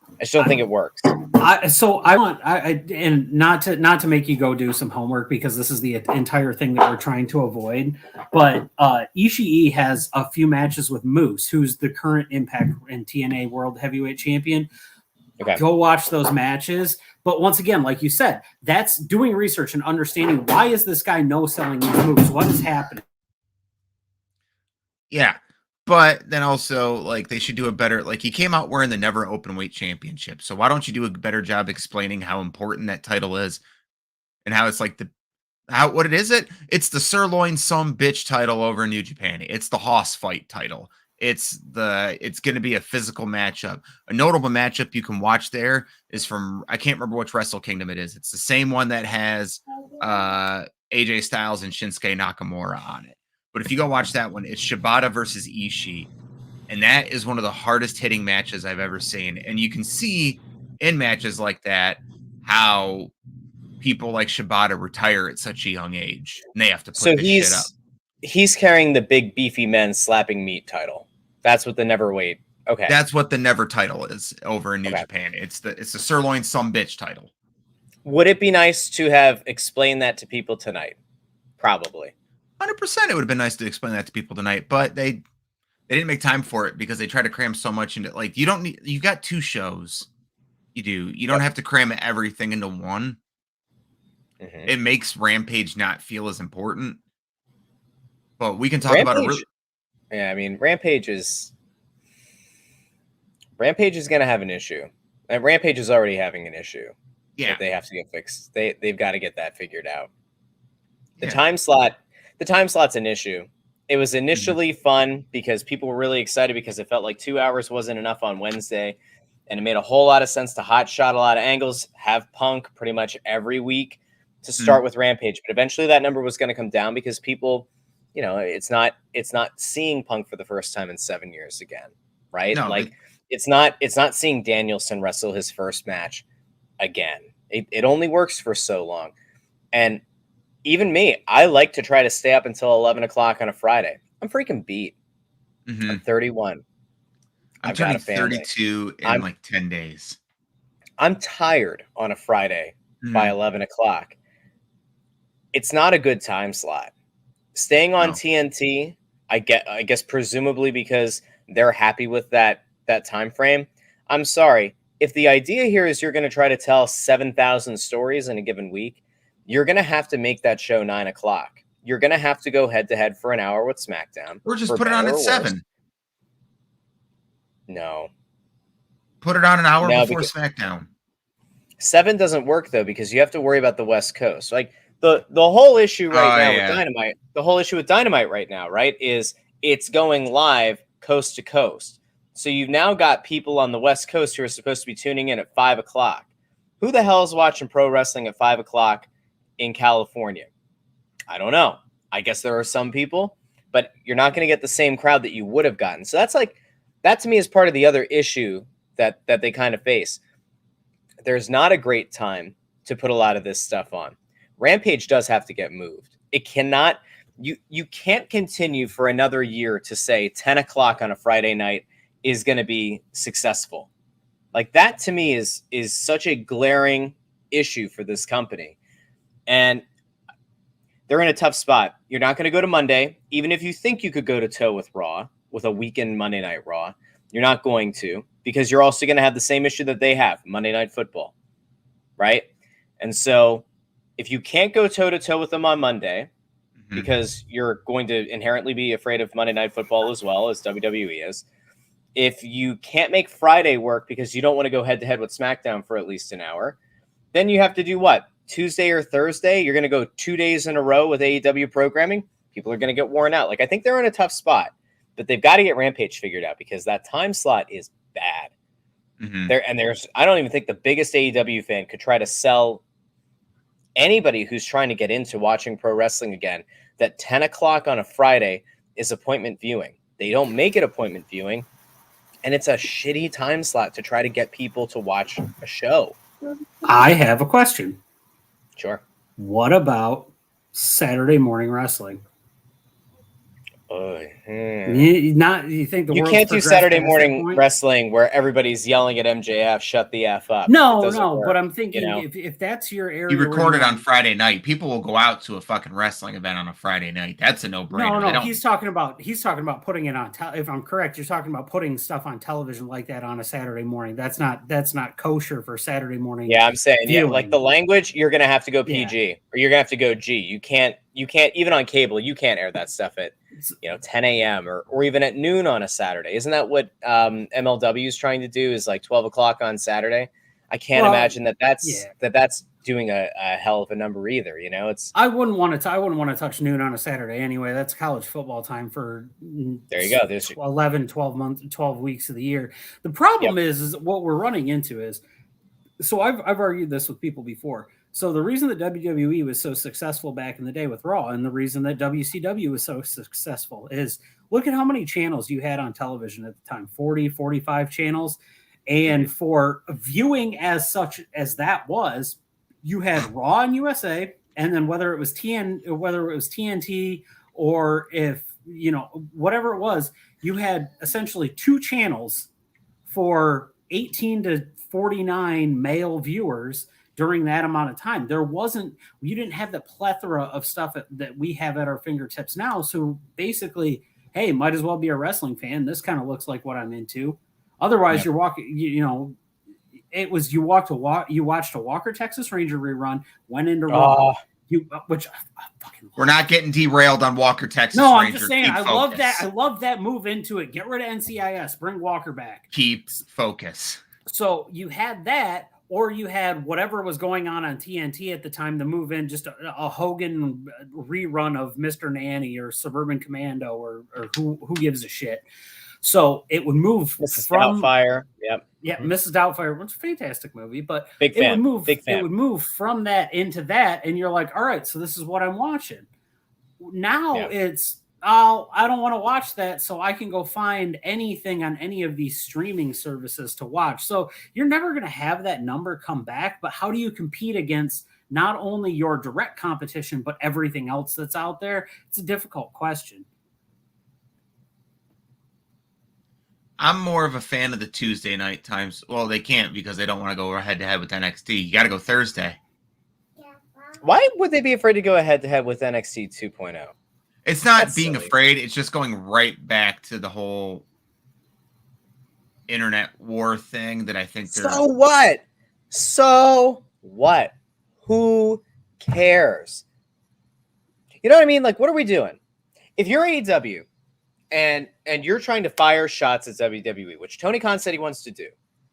I just don't think it works. And not to make you go do some homework, because this is the entire thing that we're trying to avoid. But Ishii has a few matches with Moose, who's the current Impact and TNA World Heavyweight Champion. Okay. Go watch those matches. But once again, like you said, that's doing research and understanding, why is this guy no selling these moves? What is happening? Yeah. But then also, like, they should do a better, like, he came out wearing the Never Openweight Championship. So why don't you do a better job explaining how important that title is, and how it's like what it is? It's the sirloin some bitch title over in New Japan. It's the Hoss fight title. It's going to be a physical matchup. A notable matchup you can watch there is from, I can't remember which Wrestle Kingdom it is. It's the same one that has AJ Styles and Shinsuke Nakamura on it. But if you go watch that one, it's Shibata versus Ishii. And that is one of the hardest hitting matches I've ever seen. And you can see in matches like that how people like Shibata retire at such a young age. And they have to put this shit up. He's carrying the big beefy men slapping meat title. That's what the never weight. Okay. That's what the never title is over in New Japan. It's the sirloin some bitch title. Would it be nice to have explained that to people tonight? Probably. 100%. It would have been nice to explain that to people tonight, but they didn't make time for it because they try to cram so much into, like, you got 2 shows. You don't have to cram everything into one. Mm-hmm. It makes Rampage not feel as important. But we can talk about it. Yeah, I mean, Rampage is going to have an issue. And Rampage is already having an issue. Yeah. That they have to get fixed. They've got to get that figured out. The time slot the time slot's an issue. It was initially fun because people were really excited because it felt like 2 hours wasn't enough on Wednesday. And it made a whole lot of sense to hot shot a lot of angles, have Punk pretty much every week to start with Rampage. But eventually that number was going to come down because people, you know, it's not seeing Punk for the first time in 7 years again, right? No, like it's not seeing Danielson wrestle his first match again. It only works for so long. And even me, I like to try to stay up until 11 o'clock on a Friday. I'm freaking beat. I'm 31. I'm I've got turning a family. 32 in like 10 days. I'm tired on a Friday by 11 o'clock. It's not a good time slot. Staying on TNT, I guess presumably because they're happy with that time frame. I'm sorry. If the idea here is you're going to try to tell 7,000 stories in a given week, you're going to have to make that show 9 o'clock. You're going to have to go head to head for an hour with SmackDown. Or just put it on at 7. No. Put it on an hour before SmackDown. 7 doesn't work though because you have to worry about the West Coast. Like the whole issue right now with Dynamite, the whole issue with Dynamite right now, right, is it's going live coast to coast. So you've now got people on the West Coast who are supposed to be tuning in at 5 o'clock. Who the hell is watching pro wrestling at 5 o'clock in California? I don't know. I guess there are some people, but you're not going to get the same crowd that you would have gotten. So that to me is part of the other issue that they kind of face. There's not a great time to put a lot of this stuff on. Rampage does have to get moved. It cannot, you can't continue for another year to say 10 o'clock on a Friday night is going to be successful. Like that to me is such a glaring issue for this company. And they're in a tough spot. You're not going to go to Monday, even if you think you could go to toe with Raw, with a weekend Monday Night Raw. You're not going to, because you're also going to have the same issue that they have, Monday Night Football, right? And so if you can't go toe-to-toe with them on Monday, because you're going to inherently be afraid of Monday Night Football as well as WWE is, if you can't make Friday work because you don't want to go head-to-head with SmackDown for at least an hour, then you have to do what? Tuesday or Thursday? You're going to go 2 days in a row with AEW programming? People are going to get worn out. Like, I think they're in a tough spot. But they've got to get Rampage figured out because that time slot is bad. I don't even think the biggest AEW fan could try to sell anybody who's trying to get into watching pro wrestling again that 10 o'clock on a Friday is appointment viewing. They don't make it appointment viewing, and it's a shitty time slot to try to get people to watch a show. I have a question. Sure. What about Saturday morning wrestling? You think you can't do Saturday morning wrestling where everybody's yelling at MJF, shut the F up. No, but I'm thinking if that's your area. You record it on Friday night. People will go out to a fucking wrestling event on a Friday night. That's a no-brainer. No, he's talking about putting it on if I'm correct, you're talking about putting stuff on television like that on a Saturday morning. That's not kosher for Saturday morning. Yeah, I'm saying like the language, you're gonna have to go PG or you're gonna have to go G. You can't even on cable, you can't air that stuff at 10 a.m. or even at noon on a Saturday. Isn't that what MLW is trying to do? Is like 12 o'clock on Saturday? I can't imagine that's doing a hell of a number either. It's I wouldn't want to touch noon on a Saturday anyway. That's college football time for there you go. There's 12 weeks of the year. The problem is what we're running into is, so I've argued this with people before. So the reason that WWE was so successful back in the day with Raw and the reason that WCW was so successful is look at how many channels you had on television at the time, 40, 45 channels. And for viewing as such as that was, you had Raw and USA, and then whether it was TNT or if, whatever it was, you had essentially 2 channels for 18 to 49 male viewers during that amount of time. You didn't have the plethora of stuff that we have at our fingertips now. So basically, hey, might as well be a wrestling fan. This kind of looks like what I'm into. Otherwise, you're walking, you watched a Walker Texas Ranger rerun, went into Raw, which I fucking love. We're not getting derailed on Walker Texas Ranger. I'm just saying, I love that. I love that move into it. Get rid of NCIS, bring Walker back. Keep focus. So you had that, or you had whatever was going on TNT at the time to move in just a Hogan rerun of Mr. Nanny or Suburban Commando or who gives a shit. So it would move Mrs. from Doubtfire. Yep. Yeah, Mrs. Doubtfire, it's a fantastic movie, but Big it fan. would move. Big fan. It would move from that into that, and you're like, all right, so this is what I'm watching. Now it's I don't want to watch that, so I can go find anything on any of these streaming services to watch. So you're never going to have that number come back, but how do you compete against not only your direct competition, but everything else that's out there? It's a difficult question. I'm more of a fan of the Tuesday night times. Well, they can't because they don't want to go head to head with NXT. You got to go Thursday. Why would they be afraid to go head to head with NXT 2.0? It's not That's being silly. afraid. It's just going right back to the whole internet war thing that I think they're. So what? So what? Who cares? You know what I mean? Like, what are we doing? If you're AEW and you're trying to fire shots at WWE, which Tony Khan said he wants to do,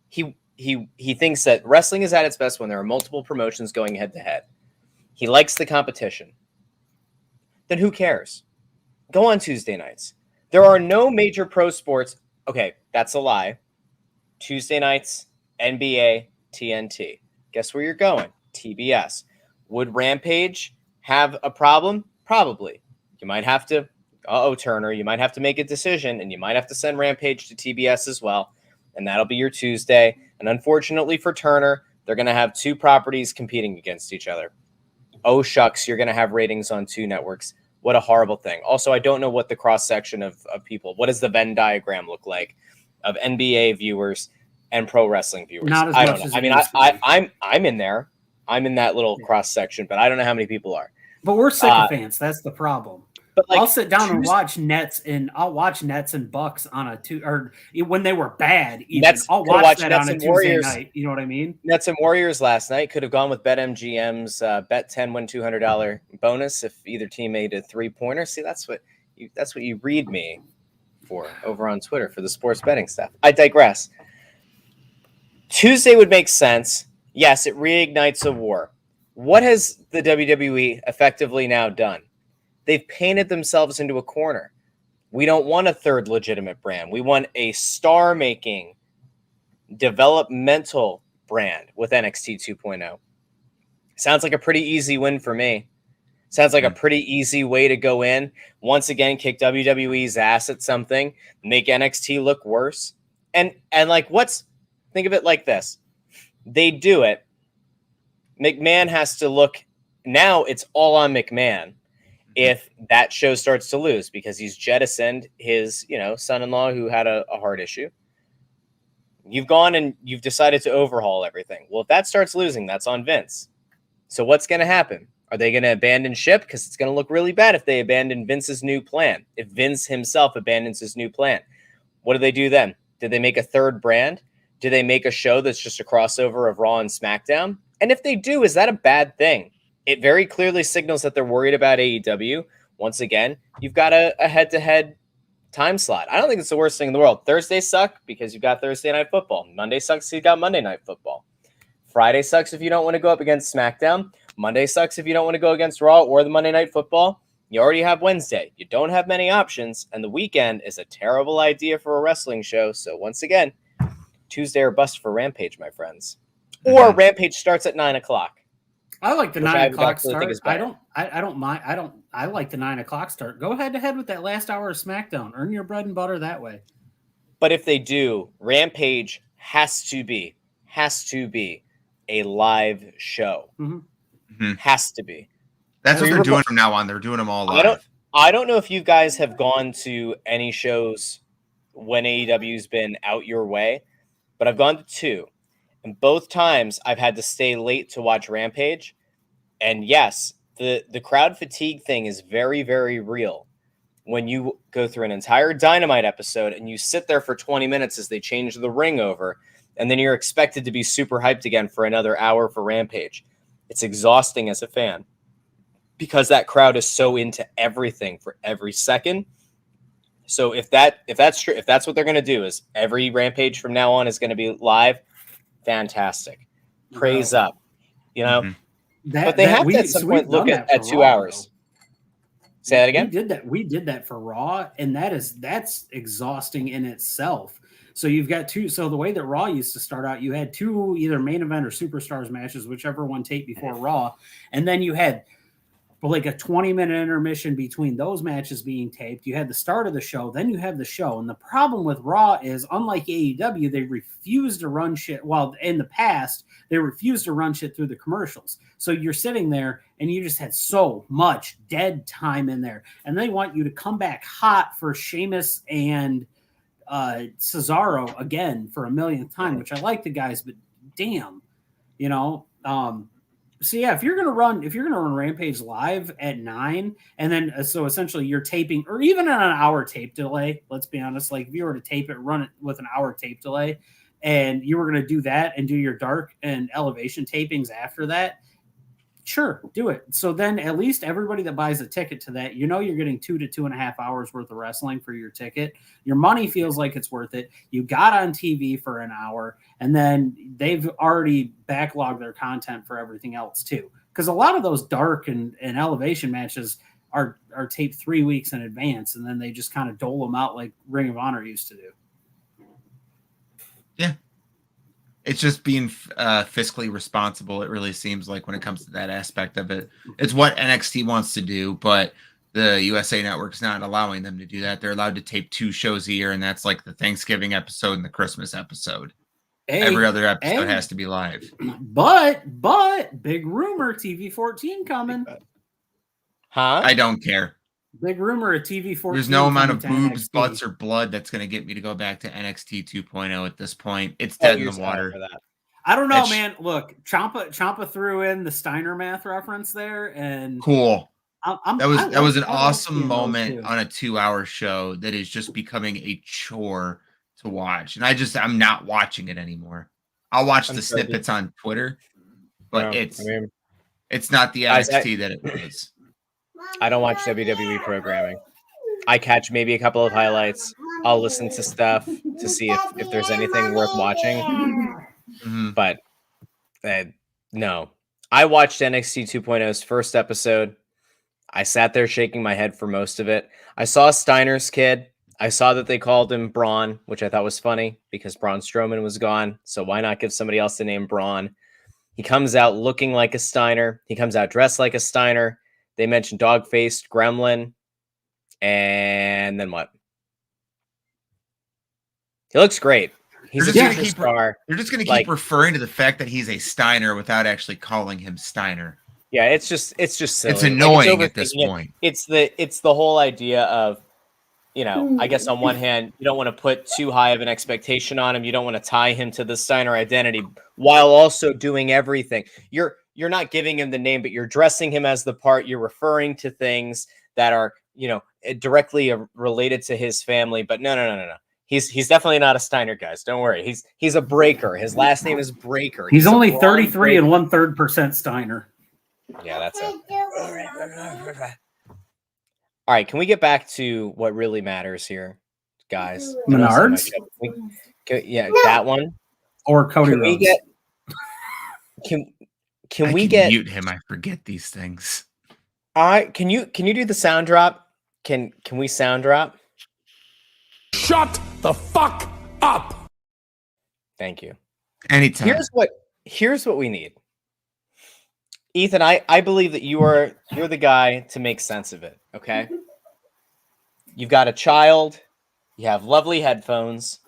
he thinks that wrestling is at its best when there are multiple promotions going head to head. He likes the competition. Then who cares? Go on Tuesday nights. There are no major pro sports. Okay, that's a lie. Tuesday nights, NBA, TNT. Guess where you're going? TBS. Would Rampage have a problem? Probably. You might have to, Turner, you might have to make a decision, and you might have to send Rampage to TBS as well, and that'll be your Tuesday. And unfortunately for Turner, they're going to have two properties competing against each other. Oh, shucks, you're going to have ratings on two networks. What a horrible thing. Also, I don't know what the cross-section of people, what does the Venn diagram look like of NBA viewers and pro wrestling viewers? Not as I much don't as know. it I used to mean, be. I'm in there. I'm in that little cross-section, but I don't know how many people are. But we're sycophants. That's the problem. But like, I'll sit down and watch Nets and Bucks on a when they were bad. Even. Nets, I'll could've watch watched that Nets on a and Tuesday Warriors. night. You know what I mean? Nets and Warriors last night. Could have gone with BetMGM's bet 10 win $200 bonus if either team made a 3-pointer. See, that's what you read me for over on Twitter for the sports betting stuff. I digress. Tuesday would make sense. Yes, it reignites a war. What has the WWE effectively now done? They've painted themselves into a corner. We don't want a third legitimate brand. We want a star-making, developmental brand with NXT 2.0. Sounds like a pretty easy win for me. Sounds like a pretty easy way to go in. Once again, kick WWE's ass at something, make NXT look worse. And like, think of it like this. They do it. McMahon has to look, now it's all on McMahon if that show starts to lose because he's jettisoned his, son-in-law who had a heart issue. You've gone and you've decided to overhaul everything. Well, if that starts losing, that's on Vince. So what's going to happen? Are they going to abandon ship? Because it's going to look really bad if they abandon Vince's new plan. If Vince himself abandons his new plan, what do they do then? Did they make a third brand? Do they make a show that's just a crossover of Raw and SmackDown? And if they do, is that a bad thing? It very clearly signals that they're worried about AEW. Once again, you've got a head-to-head time slot. I don't think it's the worst thing in the world. Thursdays suck because you've got Thursday Night Football. Monday sucks because you've got Monday Night Football. Friday sucks if you don't want to go up against SmackDown. Monday sucks if you don't want to go against Raw or the Monday Night Football. You already have Wednesday. You don't have many options, and the weekend is a terrible idea for a wrestling show. So once again, Tuesday or bust for Rampage, my friends. Or Rampage starts at 9 o'clock. I like the 9 o'clock actually think start. is better. I don't mind. I like the 9 o'clock start. Go head to head with that last hour of SmackDown. Earn your bread and butter that way. But if they do, Rampage has to be a live show. Has to be. That's what they're doing from now on. They're doing them all live. I don't know if you guys have gone to any shows when AEW's been out your way, but I've gone to 2. And both times I've had to stay late to watch Rampage. And yes, the crowd fatigue thing is very, very real. When you go through an entire Dynamite episode and you sit there for 20 minutes as they change the ring over, and then you're expected to be super hyped again for another hour for Rampage. It's exhausting as a fan because that crowd is so into everything for every second. So if that's true, if that's what they're going to do is every Rampage from now on is going to be live, fantastic. praise up, you know. Mhm. But they have to at some point look at 2 hours. Say that again. We did that for Raw, and that's exhausting in itself. So you've got two. So the way that Raw used to start out, you had two either main event or superstars matches, whichever one taped before Raw, and then you had like a 20-minute intermission between those matches being taped. You had the start of the show, then you have the show. And the problem with Raw is, unlike AEW, they refuse to run shit. Well, in the past, they refused to run shit through the commercials. So you're sitting there and you just had so much dead time in there. And they want you to come back hot for Sheamus and Cesaro again for a millionth time, which I like the guys, but damn, you know. So yeah, if you're gonna run Rampage live at 9, and then so essentially you're taping, or even on an hour tape delay. Let's be honest, like if you were to tape it, run it with an hour tape delay, and you were gonna do that and do your dark and elevation tapings after that, sure, do it. So then at least everybody that buys a ticket to that, you know, you're getting 2 to 2.5 hours worth of wrestling for your ticket. Your money feels like it's worth it. You got on TV for an hour, and then they've already backlogged their content for everything else too. Because a lot of those dark and elevation matches are taped 3 weeks in advance, and then they just kind of dole them out like Ring of Honor used to do. Yeah. It's just being fiscally responsible. It really seems like when it comes to that aspect of it, it's what NXT wants to do, but the USA Network's not allowing them to do that. They're allowed to tape 2 shows a year, and that's like the Thanksgiving episode and the Christmas episode. Every other episode has to be live. But big rumor, TV 14 coming. Huh? I don't care. Big rumor of TV 14. There's no amount of coming to boobs, NXT. butts, or blood that's going to get me to go back to NXT 2.0 at this point. It's dead in the water. I don't know, man. Look, Ciampa threw in the Steiner math reference there, and Cool. That was an I awesome moment on a 2-hour show that is just becoming a chore to watch, and I'm not watching it anymore. I'll watch the snippets on Twitter, but it's not the NXT that it was. I don't watch WWE programming. I catch maybe a couple of highlights. I'll listen to stuff to see if there's anything worth watching. Mm-hmm. But no. I watched NXT 2.0's first episode. I sat there shaking my head for most of it. I saw Steiner's kid. I saw that they called him Braun, which I thought was funny because Braun Strowman was gone. So why not give somebody else the name Braun? He comes out looking like a Steiner. He comes out dressed like a Steiner. They mentioned dog-faced gremlin. And then what? He looks great. He's a superstar. You're just going to keep referring to the fact that he's a Steiner without actually calling him Steiner. Yeah, it's just silly. It's annoying at this point. It's the whole idea of, you know, I guess on one hand, you don't want to put too high of an expectation on him. You don't want to tie him to the Steiner identity while also doing everything. You're not giving him the name, but you're dressing him as the part. You're referring to things that are, you know, directly related to his family. But no. He's definitely not a Steiner, guys. Don't worry. He's a Breaker. His last name is Breaker. He's only 33 and 1/3% Steiner. Yeah, that's it. All right, can we get back to what really matters here, guys? Menards? That one. Or Cody Rhodes. Can we get mute him? I forget these things. All right, can you do the sound drop? Can we sound drop? Shut the fuck up. Thank you. Anytime. Here's what we need. Ethan, I believe that you're the guy to make sense of it, okay? You've got a child, you have lovely headphones,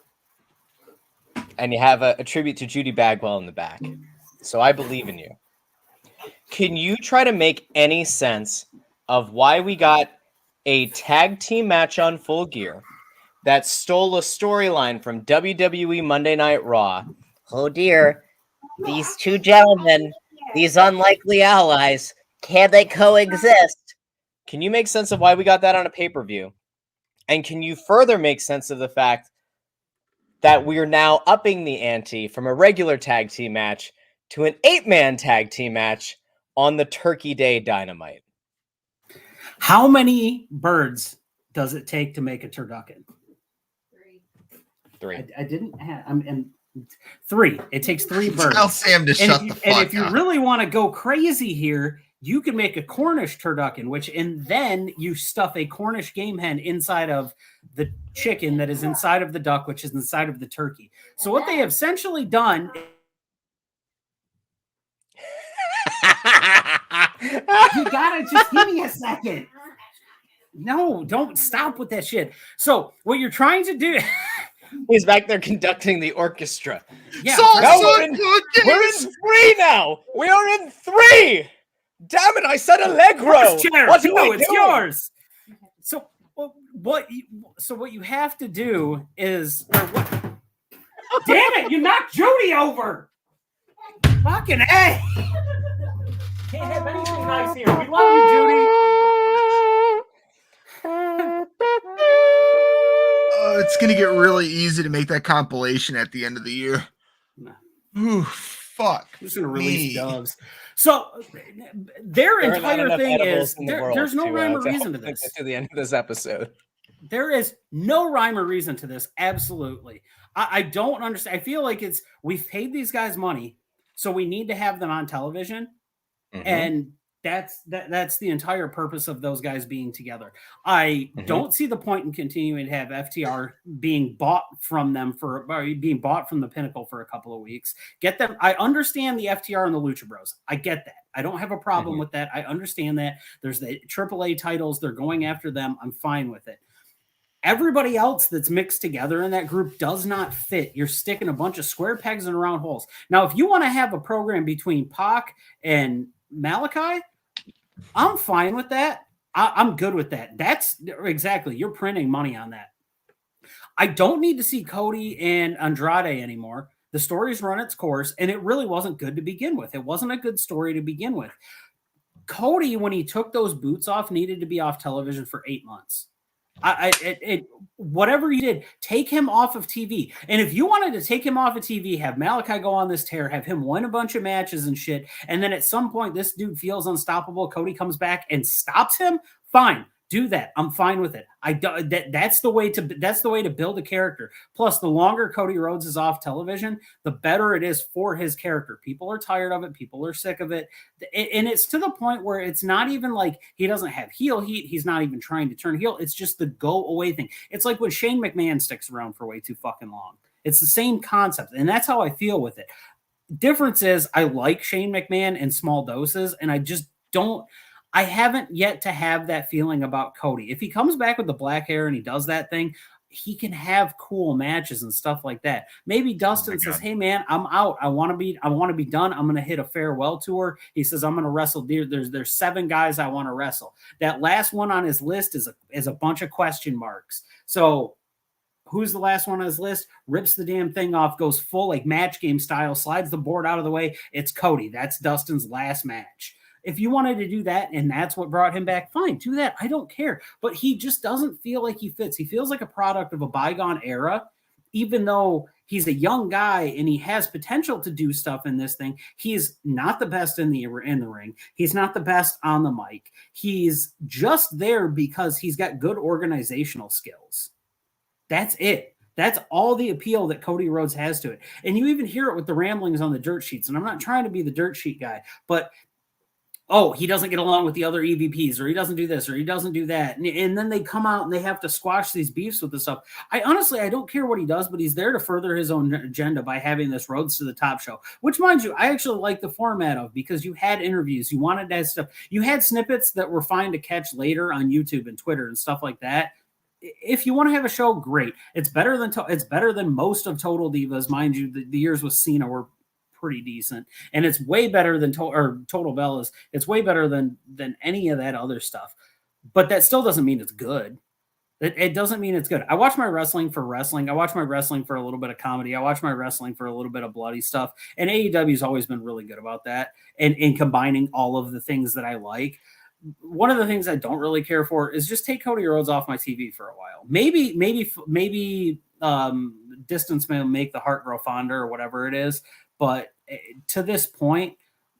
and you have a tribute to Judy Bagwell in the back. So I believe in you. Can you try to make any sense of why we got a tag team match on Full Gear that stole a storyline from WWE Monday Night Raw? Oh dear, these two gentlemen, these unlikely allies, can they coexist? Can you make sense of why we got that on a pay-per-view? And can you further make sense of the fact that we're now upping the ante from a regular tag team match to an 8-man tag team match on the Turkey Day Dynamite? How many birds does it take to make a turducken? 3. I didn't have. And 3. It takes 3 birds. Tell Sam to shut the fuck up. And if you really want to go crazy here, you can make a Cornish turducken, and then you stuff a Cornish game hen inside of the chicken that is inside of the duck, which is inside of the turkey. So what they have essentially done. You gotta just give me a second. No, don't stop with that shit. So what you're trying to do. He's back there conducting the orchestra. Yeah, we're in 3 now. We are in 3. Damn it! I said Allegro. It's yours. So what you have to do is. Damn it! You knocked Judy over. Fucking A. Can't have anything nice here. We love you, Judy. It's gonna get really easy to make that compilation at the end of the year. Ooh, fuck. I'm just gonna release dubs. So their entire thing is there's no rhyme or reason to this. To the end of this episode, there is no rhyme or reason to this. Absolutely, I don't understand. I feel like we've paid these guys money, so we need to have them on television, and that's the entire purpose of those guys being together. I don't see the point in continuing to have FTR being bought from the Pinnacle for a couple of weeks. Get them. I understand the FTR and the Lucha Bros. I get that. I don't have a problem with that. I understand that. There's the AAA titles. They're going after them. I'm fine with it. Everybody else that's mixed together in that group does not fit. You're sticking a bunch of square pegs in round holes. Now, if you want to have a program between Pac and Malachi, I'm fine with that. I'm good with that. That's exactly. You're printing money on that. I don't need to see Cody and Andrade anymore. The story's run its course, and it really wasn't good to begin with. It wasn't a good story to begin with. Cody, when he took those boots off, needed to be off television for 8 months. Whatever you did, take him off of TV. And if you wanted to take him off of TV, have Malachi go on this tear, have him win a bunch of matches and shit, and then at some point this dude feels unstoppable, Cody comes back and stops him, fine. Do that. I'm fine with it. That's the way to build a character. Plus, the longer Cody Rhodes is off television, the better it is for his character. People are tired of it. People are sick of it. And it's to the point where it's not even like he doesn't have heel heat. He's not even trying to turn heel. It's just the go away thing. It's like when Shane McMahon sticks around for way too fucking long. It's the same concept. And that's how I feel with it. Difference is I like Shane McMahon in small doses, and I haven't yet to have that feeling about Cody. If he comes back with the black hair and he does that thing, he can have cool matches and stuff like that. Maybe Dustin says, "Hey man, I'm out. I want to be done. I'm going to hit a farewell tour." He says, "I'm going to wrestle. There's 7 guys I want to wrestle." That last one on his list is a bunch of question marks. So who's the last one on his list? Rips the damn thing off, goes full like match game style, slides the board out of the way. It's Cody. That's Dustin's last match. If you wanted to do that and that's what brought him back, fine, do that. I don't care. But he just doesn't feel like he fits. He feels like a product of a bygone era, even though he's a young guy and he has potential to do stuff in this thing. He's not the best in the ring. He's not the best on the mic. He's just there because he's got good organizational skills. That's it. That's all the appeal that Cody Rhodes has to it. And you even hear it with the ramblings on the dirt sheets. And I'm not trying to be the dirt sheet guy, but he doesn't get along with the other EVPs, or he doesn't do this, or he doesn't do that. And then they come out and they have to squash these beefs with this stuff. I don't care what he does, but he's there to further his own agenda by having this Roads to the Top show, which, mind you, I actually like the format of, because you had interviews, you wanted that stuff. You had snippets that were fine to catch later on YouTube and Twitter and stuff like that. If you want to have a show, great. It's better than most of Total Divas. Mind you, the years with Cena were pretty decent, and it's way better than Total Bellas. It's way better than any of that other stuff, but that still doesn't mean it's good. It doesn't mean it's good. I watch my wrestling for wrestling. I watch my wrestling for a little bit of comedy. I watch my wrestling for a little bit of bloody stuff, and AEW has always been really good about that, and in combining all of the things that I like. One of the things I don't really care for is just take Cody Rhodes off my TV for a while. Maybe distance may make the heart grow fonder, or whatever it is. But to this point,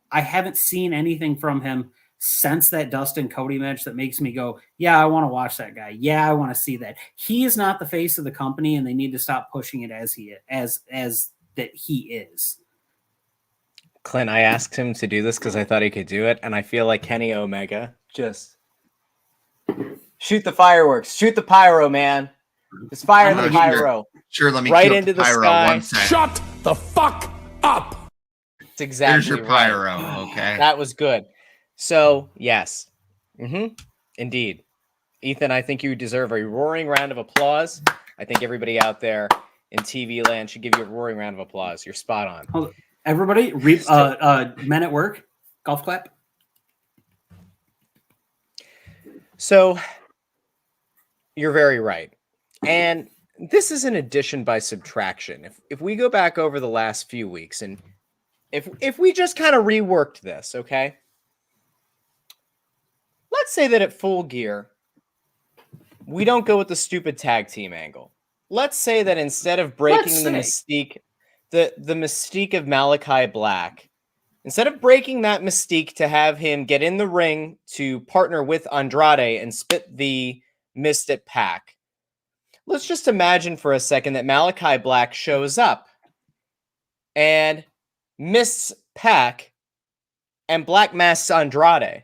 I haven't seen anything from him since that Dustin Cody match that makes me go, yeah, I want to watch that guy. Yeah, I want to see that. He is not the face of the company, and they need to stop pushing it as that he is. Clint, I asked him to do this because I thought he could do it, and I feel like Kenny Omega just shoot the fireworks, shoot the pyro, man. Just fire the pyro. Sure, let me right cue up into the pyro sky. 1 second. Shut the fuck up. That's exactly There's your right. pyro, okay? That was good. So, yes. Indeed. Ethan, I think you deserve a roaring round of applause. I think everybody out there in TV land should give you a roaring round of applause. You're spot on. Everybody, men at work, golf clap. So, you're very right. And this is an addition by subtraction. If we go back over the last few weeks, and if we just kind of reworked this, okay? Let's say that at Full Gear, we don't go with the stupid tag team angle. Let's say that instead of breaking the mystique, the mystique of Malachi Black, instead of breaking that mystique to have him get in the ring to partner with Andrade and spit the mist at Pac, let's just imagine for a second that Malachi Black shows up and mists Pac and Black masks Andrade.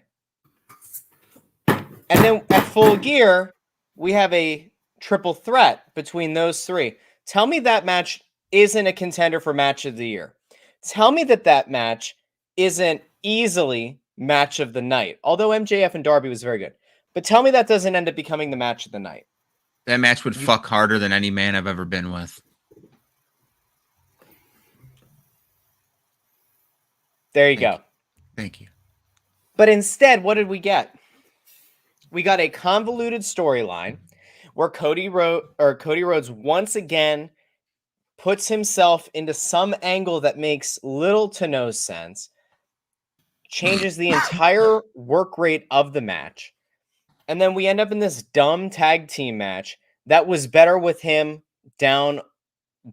And then at Full Gear, we have a triple threat between those three. Tell me that match isn't a contender for match of the year. Tell me that match isn't easily match of the night. Although MJF and Darby was very good. But tell me that doesn't end up becoming the match of the night. That match would fuck harder than any man I've ever been with. There you go. Thank you. But instead, what did we get? We got a convoluted storyline where Cody Rhodes once again puts himself into some angle that makes little to no sense, changes the entire work rate of the match, and then we end up in this dumb tag team match that was better with him down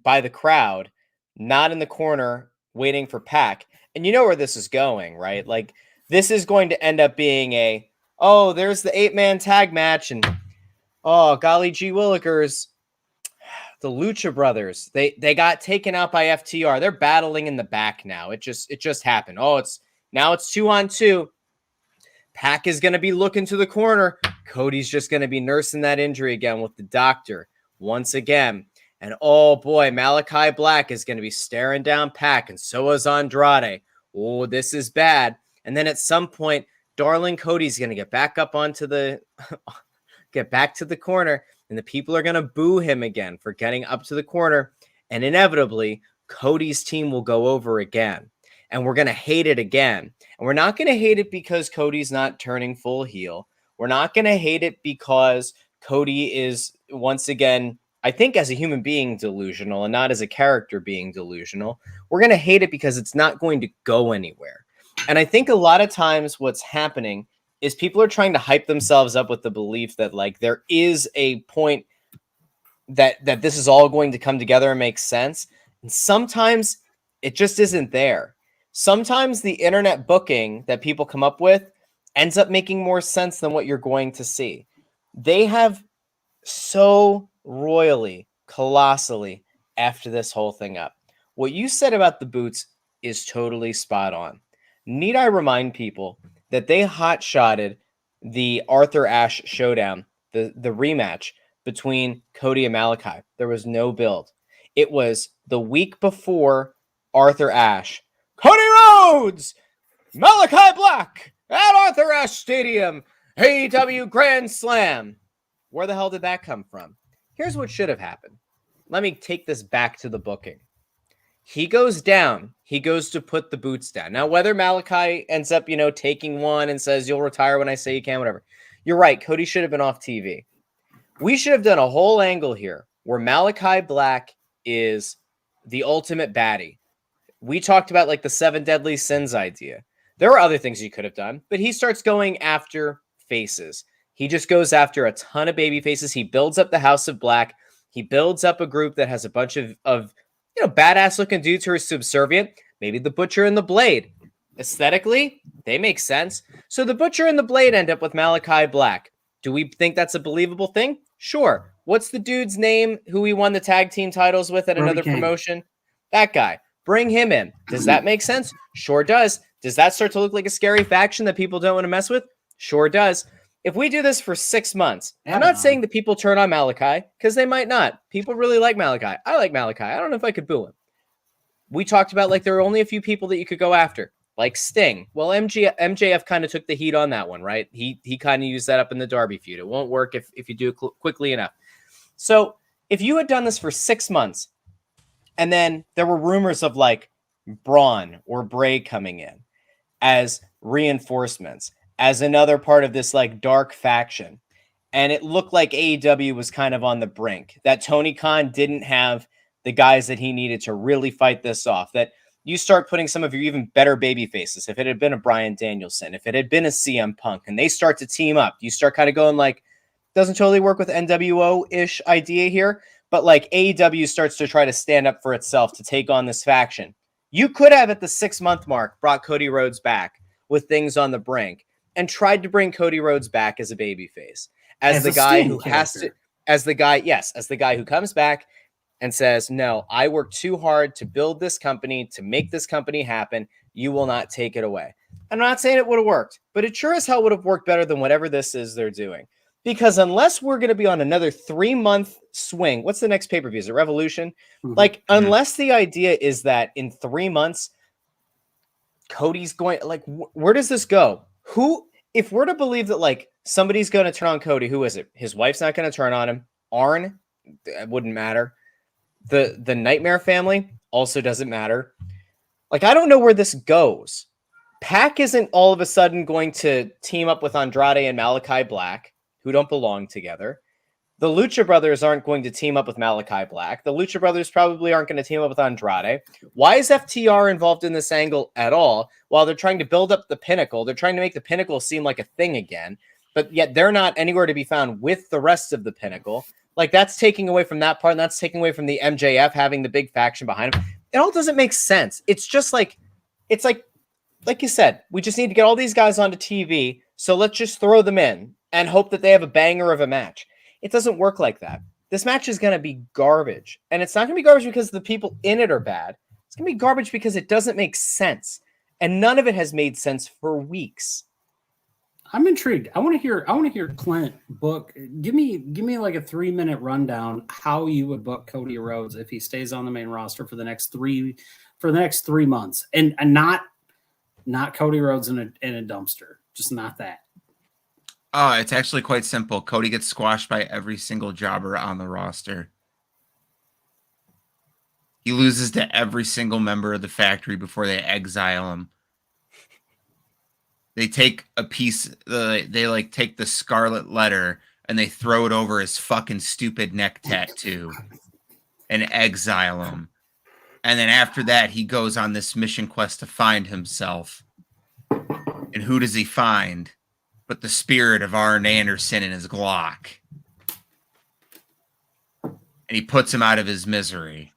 by the crowd, not in the corner waiting for Pac. And you know where this is going, right? Like, this is going to end up being there's the 8-man tag match, and golly gee willikers, the Lucha Brothers, they got taken out by FTR. They're battling in the back now. It just happened. It's 2-on-2. Pac is going to be looking to the corner. Cody's just going to be nursing that injury again with the doctor once again. And oh boy, Malachi Black is going to be staring down Pac, and so is Andrade. Oh, this is bad. And then at some point, darling Cody's going to get back up get back to the corner, and the people are going to boo him again for getting up to the corner. And inevitably, Cody's team will go over again, and we're going to hate it again. And we're not going to hate it because Cody's not turning full heel. We're not going to hate it because Cody is, once again, I think as a human being, delusional, and not as a character being delusional. We're going to hate it because it's not going to go anywhere. And I think a lot of times what's happening is people are trying to hype themselves up with the belief that, like, there is a point that this is all going to come together and make sense. And sometimes it just isn't there. Sometimes the internet booking that people come up with ends up making more sense than what you're going to see. They have so royally, colossally after this whole thing up. What you said about the boots is totally spot on. Need I remind people that they hot-shotted the Arthur Ashe showdown, the rematch between Cody and Malachi. There was no build. It was the week before Arthur Ashe. Cody Rhodes! Malachi Black at Arthur Ashe Stadium. AEW Grand Slam. Where the hell did that come from? Here's what should have happened. Let me take this back to the booking. He goes down. He goes to put the boots down. Now, whether Malachi ends up, taking one and says, you'll retire when I say you can, whatever. You're right. Cody should have been off TV. We should have done a whole angle here where Malachi Black is the ultimate baddie. We talked about like the 7 deadly sins idea. There are other things you could have done, but he starts going after faces. He just goes after a ton of baby faces. He builds up the House of Black. He builds up a group that has a bunch of badass looking dudes who are subservient. Maybe the Butcher and the Blade. Aesthetically, they make sense. So the Butcher and the Blade end up with Malachi Black. Do we think that's a believable thing? Sure. What's the dude's name who we won the tag team titles with at another promotion? That guy. Bring him in. Does that make sense? Sure does. Does that start to look like a scary faction that people don't want to mess with? Sure does. If we do this for 6 months, I'm not saying that people turn on Malachi, because they might not. People really like Malachi. I like Malachi. I don't know if I could boo him. We talked about like there are only a few people that you could go after, like Sting. Well, MJF kind of took the heat on that one, right? He kind of used that up in the Darby feud. It won't work if you do it quickly enough. So if you had done this for 6 months, and then there were rumors of like Braun or Bray coming in as reinforcements, as another part of this like dark faction, and it looked like AEW was kind of on the brink, that Tony Khan didn't have the guys that he needed to really fight this off, that you start putting some of your even better baby faces. If it had been a Bryan Danielson, if it had been a CM Punk, and they start to team up, you start kind of going like, doesn't totally work with NWO-ish idea here, but like AEW starts to try to stand up for itself to take on this faction. You could have at the 6-month mark brought Cody Rhodes back with things on the brink and tried to bring Cody Rhodes back as a babyface, as the guy who has to, as the guy who comes back and says, no, I worked too hard to build this company, to make this company happen. You will not take it away. I'm not saying it would have worked, but it sure as hell would have worked better than whatever this is they're doing. Because unless we're going to be on another 3-month swing, what's the next pay-per-view? Is it Revolution? Like, unless the idea is that in 3 months, Cody's going, like, where does this go? If we're to believe that, like, somebody's going to turn on Cody, who is it? His wife's not going to turn on him. Arn, it wouldn't matter. The Nightmare family also doesn't matter. Like, I don't know where this goes. Pac isn't all of a sudden going to team up with Andrade and Malachi Black, who don't belong together. The Lucha Brothers aren't going to team up with Malachi Black. The Lucha Brothers probably aren't going to team up with Andrade. Why is FTR involved in this angle at all? While they're trying to build up the Pinnacle, they're trying to make the Pinnacle seem like a thing again, but yet they're not anywhere to be found with the rest of the Pinnacle. Like, that's taking away from that part, and that's taking away from the MJF having the big faction behind him. It all doesn't make sense. It's just like, it's like you said, we just need to get all these guys onto TV, so let's just throw them in and hope that they have a banger of a match. It doesn't work like that. This match is going to be garbage. And it's not going to be garbage because the people in it are bad. It's going to be garbage because it doesn't make sense. And none of it has made sense for weeks. I'm intrigued. I want to hear Clint book. Give me like a 3-minute rundown how you would book Cody Rhodes if he stays on the main roster for the next 3 months. And not Cody Rhodes in a dumpster. Just not that. Oh, it's actually quite simple. Cody gets squashed by every single jobber on the roster. He loses to every single member of the factory before they exile him. They take a piece, they like take the scarlet letter and they throw it over his fucking stupid neck tattoo and exile him. And then after that, he goes on this mission quest to find himself. And who does he find? But the spirit of Arn Anderson in his Glock. And he puts him out of his misery.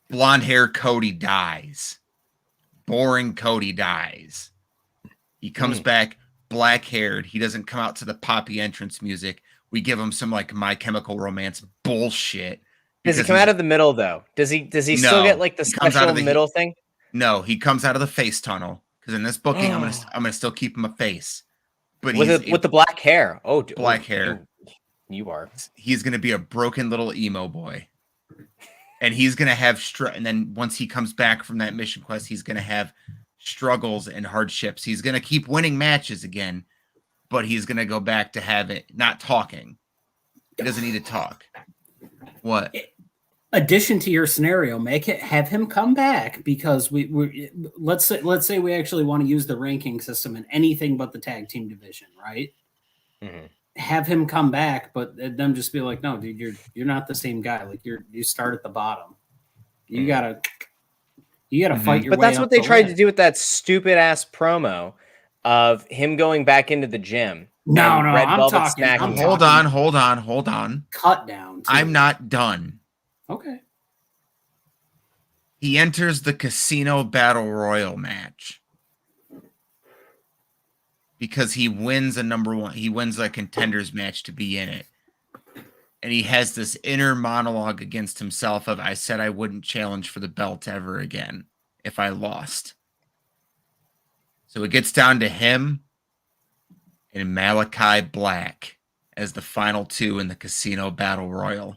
Blonde hair Cody dies. Boring Cody dies. He comes back black haired. He doesn't come out to the poppy entrance music. We give him some like My Chemical Romance bullshit. Does he come out of the middle though? Does he still get like the special middle thing? No, he comes out of the face tunnel. Because in this booking, I'm gonna still keep him a face. But with the black hair. Oh, black hair. You are. He's gonna be a broken little emo boy, and he's gonna have and then once he comes back from that mission quest, he's gonna have struggles and hardships. He's gonna keep winning matches again, but he's gonna go back to not talking. He doesn't need to talk. What? Addition to your scenario, have him come back, because we let's say we actually want to use the ranking system in anything but the tag team division, right? Mm-hmm. Have him come back, but them just be like, no, dude, you're not the same guy. Like you start at the bottom. You gotta fight your way. But that's what they tried to do with that stupid ass promo of him going back into the gym. No, I'm talking. Hold on. Cut down. I'm not done. Okay. He enters the Casino Battle Royal match because he wins he wins a contenders match to be in it. And he has this inner monologue against himself of, I said I wouldn't challenge for the belt ever again if I lost. So it gets down to him and Malachi Black as the final two in the Casino Battle Royal.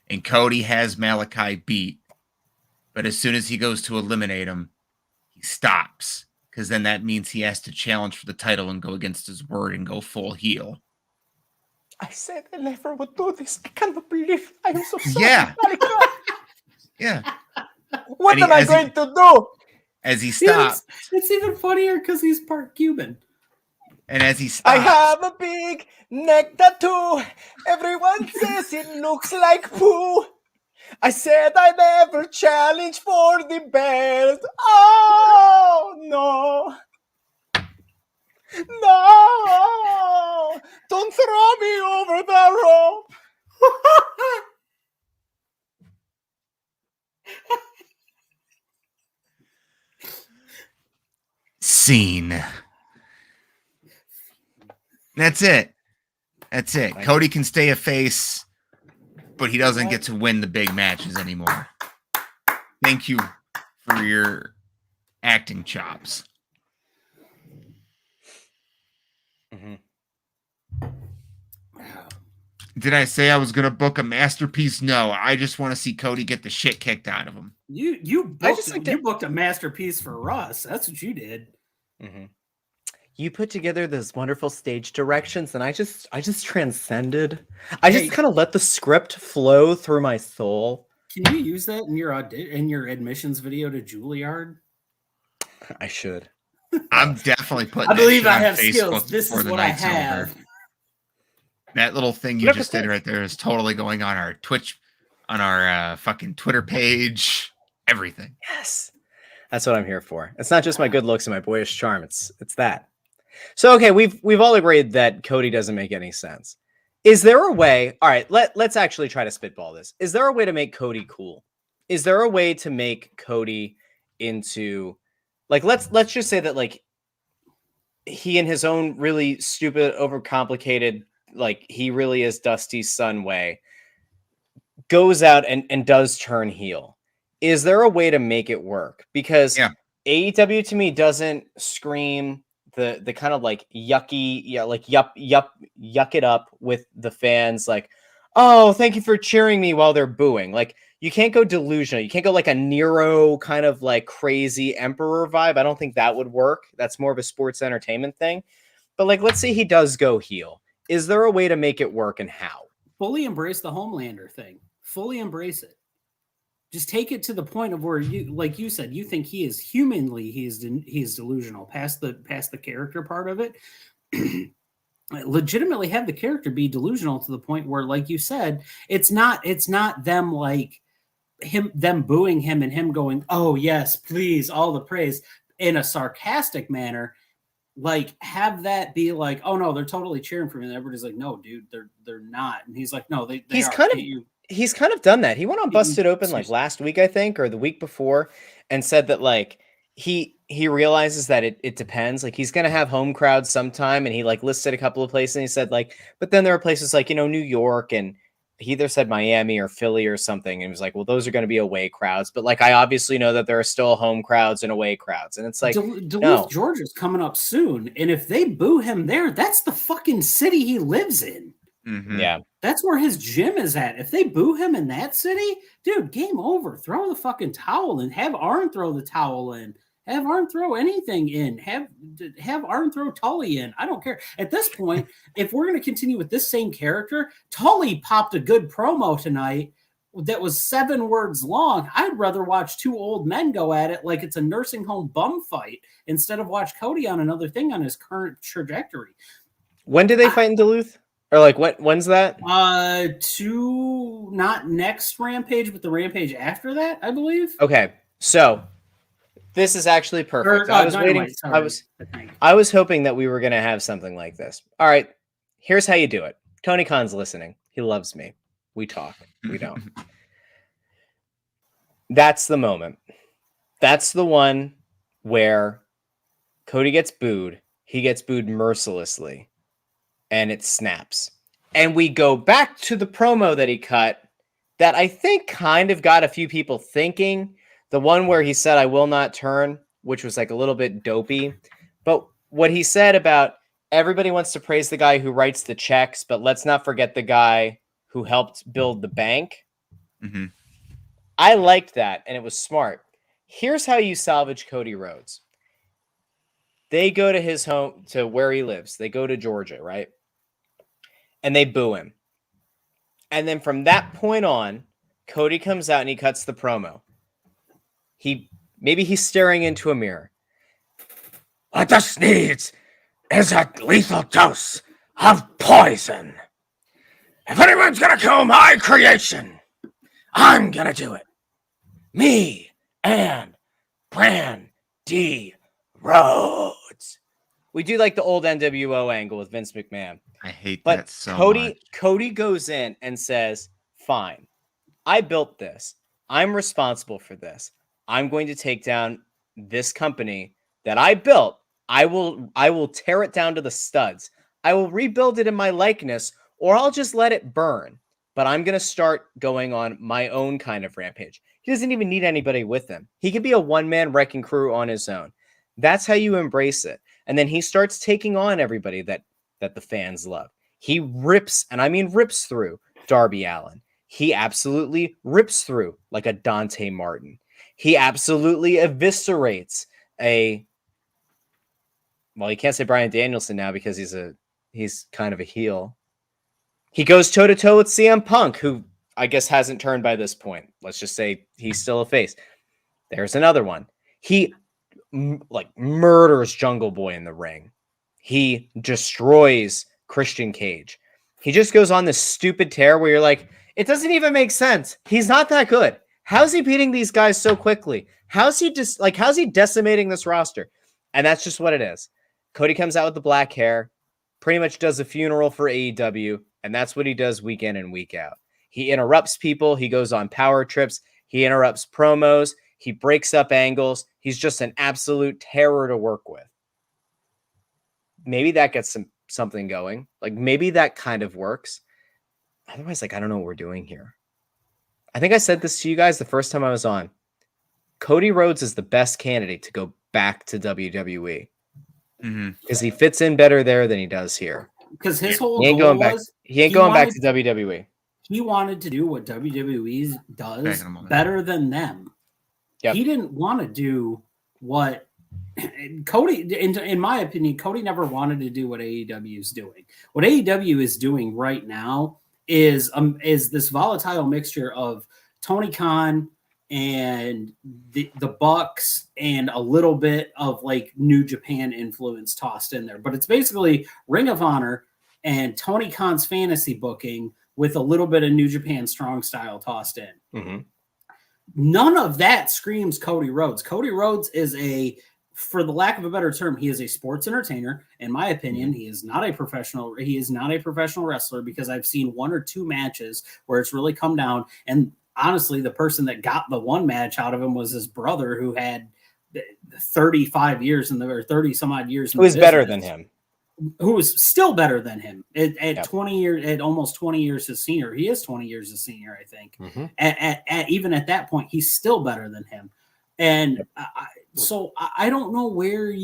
And Cody has Malachi beat. But as soon as he goes to eliminate him, he stops. Because then that means he has to challenge for the title and go against his word and go full heel. I said I never would do this. I cannot believe I am so sorry. Yeah. Malachi. Yeah. What And he- am I as he- going to do? As he Dude, stops, it's even funnier because he's part Cuban. and as he I stops, have a big neck tattoo. Everyone says it looks like poo. I said I never challenge for the belt. Oh no. No! Don't throw me over the rope! scene. That's it. That's it. Cody can stay a face, but he doesn't get to win the big matches anymore. Thank you for your acting chops. Did I say I was going to book a masterpiece? No, I just want to see Cody get the shit kicked out of him. You booked, like you booked a masterpiece for Russ. That's what you did. You put together those wonderful stage directions, and I just transcended. I just Hey. kind of let the script flow through my soul. Can you use that in your admissions video to Juilliard? I should. I'm definitely putting I that believe shit I on have Facebook skills. This before is the what I night's have. over. That little thing you just did right there is totally going on our Twitch, on our fucking Twitter page, everything. Yes, that's what I'm here for. It's not just my good looks and my boyish charm. It's that. So okay, we've all agreed that Cody doesn't make any sense. Is there a way? All right, let's actually try to spitball this. Is there a way to make Cody cool? Is there a way to make Cody into, like, let's just say that, like, he in his own really stupid, overcomplicated, like, he really is Dusty's son way, goes out and does turn heel. Is there a way to make it work? Because Yeah. AEW to me doesn't scream the kind of like yucky, yuck it up with the fans, like, oh, thank you for cheering me while they're booing. Like, you can't go delusional. You can't go like a Nero kind of like crazy emperor vibe. I don't think that would work. That's more of a sports entertainment thing. But like, let's say he does go heel. Is there a way to make it work, and how? Fully embrace the Homelander thing. Fully embrace it. Just take it to the point of where you, like you said, you think he is humanly, he is delusional. Past the character part of it. Legitimately have the character be delusional to the point where, like you said, it's not them like them booing him and him going, oh yes, please, all the praise, in a sarcastic manner. Like, have that be like, oh no, they're totally cheering for me. And everybody's like, no, dude, they're not. And he's like, no, they He's are. He's kind of done that. He went on Busted Open like last week, I think, or the week before, and said that like he realizes that it depends. Like, he's gonna have home crowds sometime, and he like listed a couple of places, and he said like, but then there are places like, you know, New York, and he either said Miami or Philly or something, and he was like, well, those are going to be away crowds, but like, I obviously know that there are still home crowds and away crowds, and it's like, Duluth, Georgia's coming up soon, and if they boo him there, that's the fucking city he lives in. Mm-hmm. Yeah, that's where his gym is at. If they boo him in that city, dude, game over. Throw the fucking towel in. Have Arn throw the towel in. Have Arn throw anything in. Have Arn throw Tully in. I don't care. At this point, if we're going to continue with this same character, Tully popped a good promo tonight that was 7 words long. I'd rather watch 2 old men go at it like it's a nursing home bum fight instead of watch Cody on another thing on his current trajectory. When do they fight in Duluth? Or like, when's that? Not next Rampage, but the Rampage after that, I believe. Okay, so this is actually perfect. I was Dynamite, waiting. I was hoping that we were going to have something like this. All right, here's how you do it. Tony Khan's listening. He loves me. We talk. We don't. That's the moment. That's the one where Cody gets booed. He gets booed mercilessly, and it snaps. And we go back to the promo that he cut that I think kind of got a few people thinking. The one where he said, "I will not turn," which was like a little bit dopey. But what he said about everybody wants to praise the guy who writes the checks, but let's not forget the guy who helped build the bank. Mm-hmm. I liked that, and it was smart. Here's how you salvage Cody Rhodes. They go to his home, to where he lives. They go to Georgia, right? And they boo him. And then from that point on, Cody comes out and he cuts the promo. Maybe he's staring into a mirror. What this needs is a lethal dose of poison. If anyone's gonna kill my creation, I'm gonna do it. Me and Brandy Rhodes. We do like the old NWO angle with Vince McMahon. I hate But that so much. Cody goes in and says, "Fine, I built this. I'm responsible for this. I'm going to take down this company that I built. I will tear it down to the studs. I will rebuild it in my likeness, or I'll just let it burn. But I'm going to start going on my own kind of rampage." He doesn't even need anybody with him. He could be a one-man wrecking crew on his own. That's how you embrace it. And then he starts taking on everybody that the fans love. He rips, and I mean rips through Darby Allin. He absolutely rips through like a Dante Martin. He absolutely eviscerates well, you can't say Bryan Danielson now because he's kind of a heel. He goes toe-to-toe with CM Punk, who I guess hasn't turned by this point. Let's just say he's still a face. There's another one. He murders Jungle Boy in the ring. He destroys Christian Cage. He just goes on this stupid tear where you're like, it doesn't even make sense. He's not that good. How's he beating these guys so quickly? How's he decimating this roster? And that's just what it is. Cody comes out with the black hair, pretty much does a funeral for AEW, and that's what he does week in and week out. He interrupts people. He goes on power trips. He interrupts promos. He breaks up angles. He's just an absolute terror to work with. Maybe that gets something going. Like, maybe that kind of works. Otherwise, I don't know what we're doing here. I think I said this to you guys the first time I was on. Cody Rhodes is the best candidate to go back to WWE. Because he fits in better there than he does here. Because his whole he ain't goal going back. was He ain't going back to WWE. He wanted to do what WWE does Back in a moment. better than them. Yep. He didn't want to do what Cody, in my opinion, Cody never wanted to do what AEW is doing. What AEW is doing right now is this volatile mixture of Tony Khan and the Bucks and a little bit of like New Japan influence tossed in there. But it's basically Ring of Honor and Tony Khan's fantasy booking with a little bit of New Japan strong style tossed in. Mm-hmm. None of that screams Cody Rhodes. Cody Rhodes is for the lack of a better term, he is a sports entertainer. In my opinion, he is not a professional. He is not a professional wrestler because I've seen one or two matches where it's really come down. And honestly, the person that got the one match out of him was his brother, who had 35 years or 30 some odd years. Who is better than him? Who was still better than him at Yep. 20 years, at almost 20 years his senior. He is 20 years his senior, I think. Mm-hmm. At even at that point, he's still better than him. And so I don't know where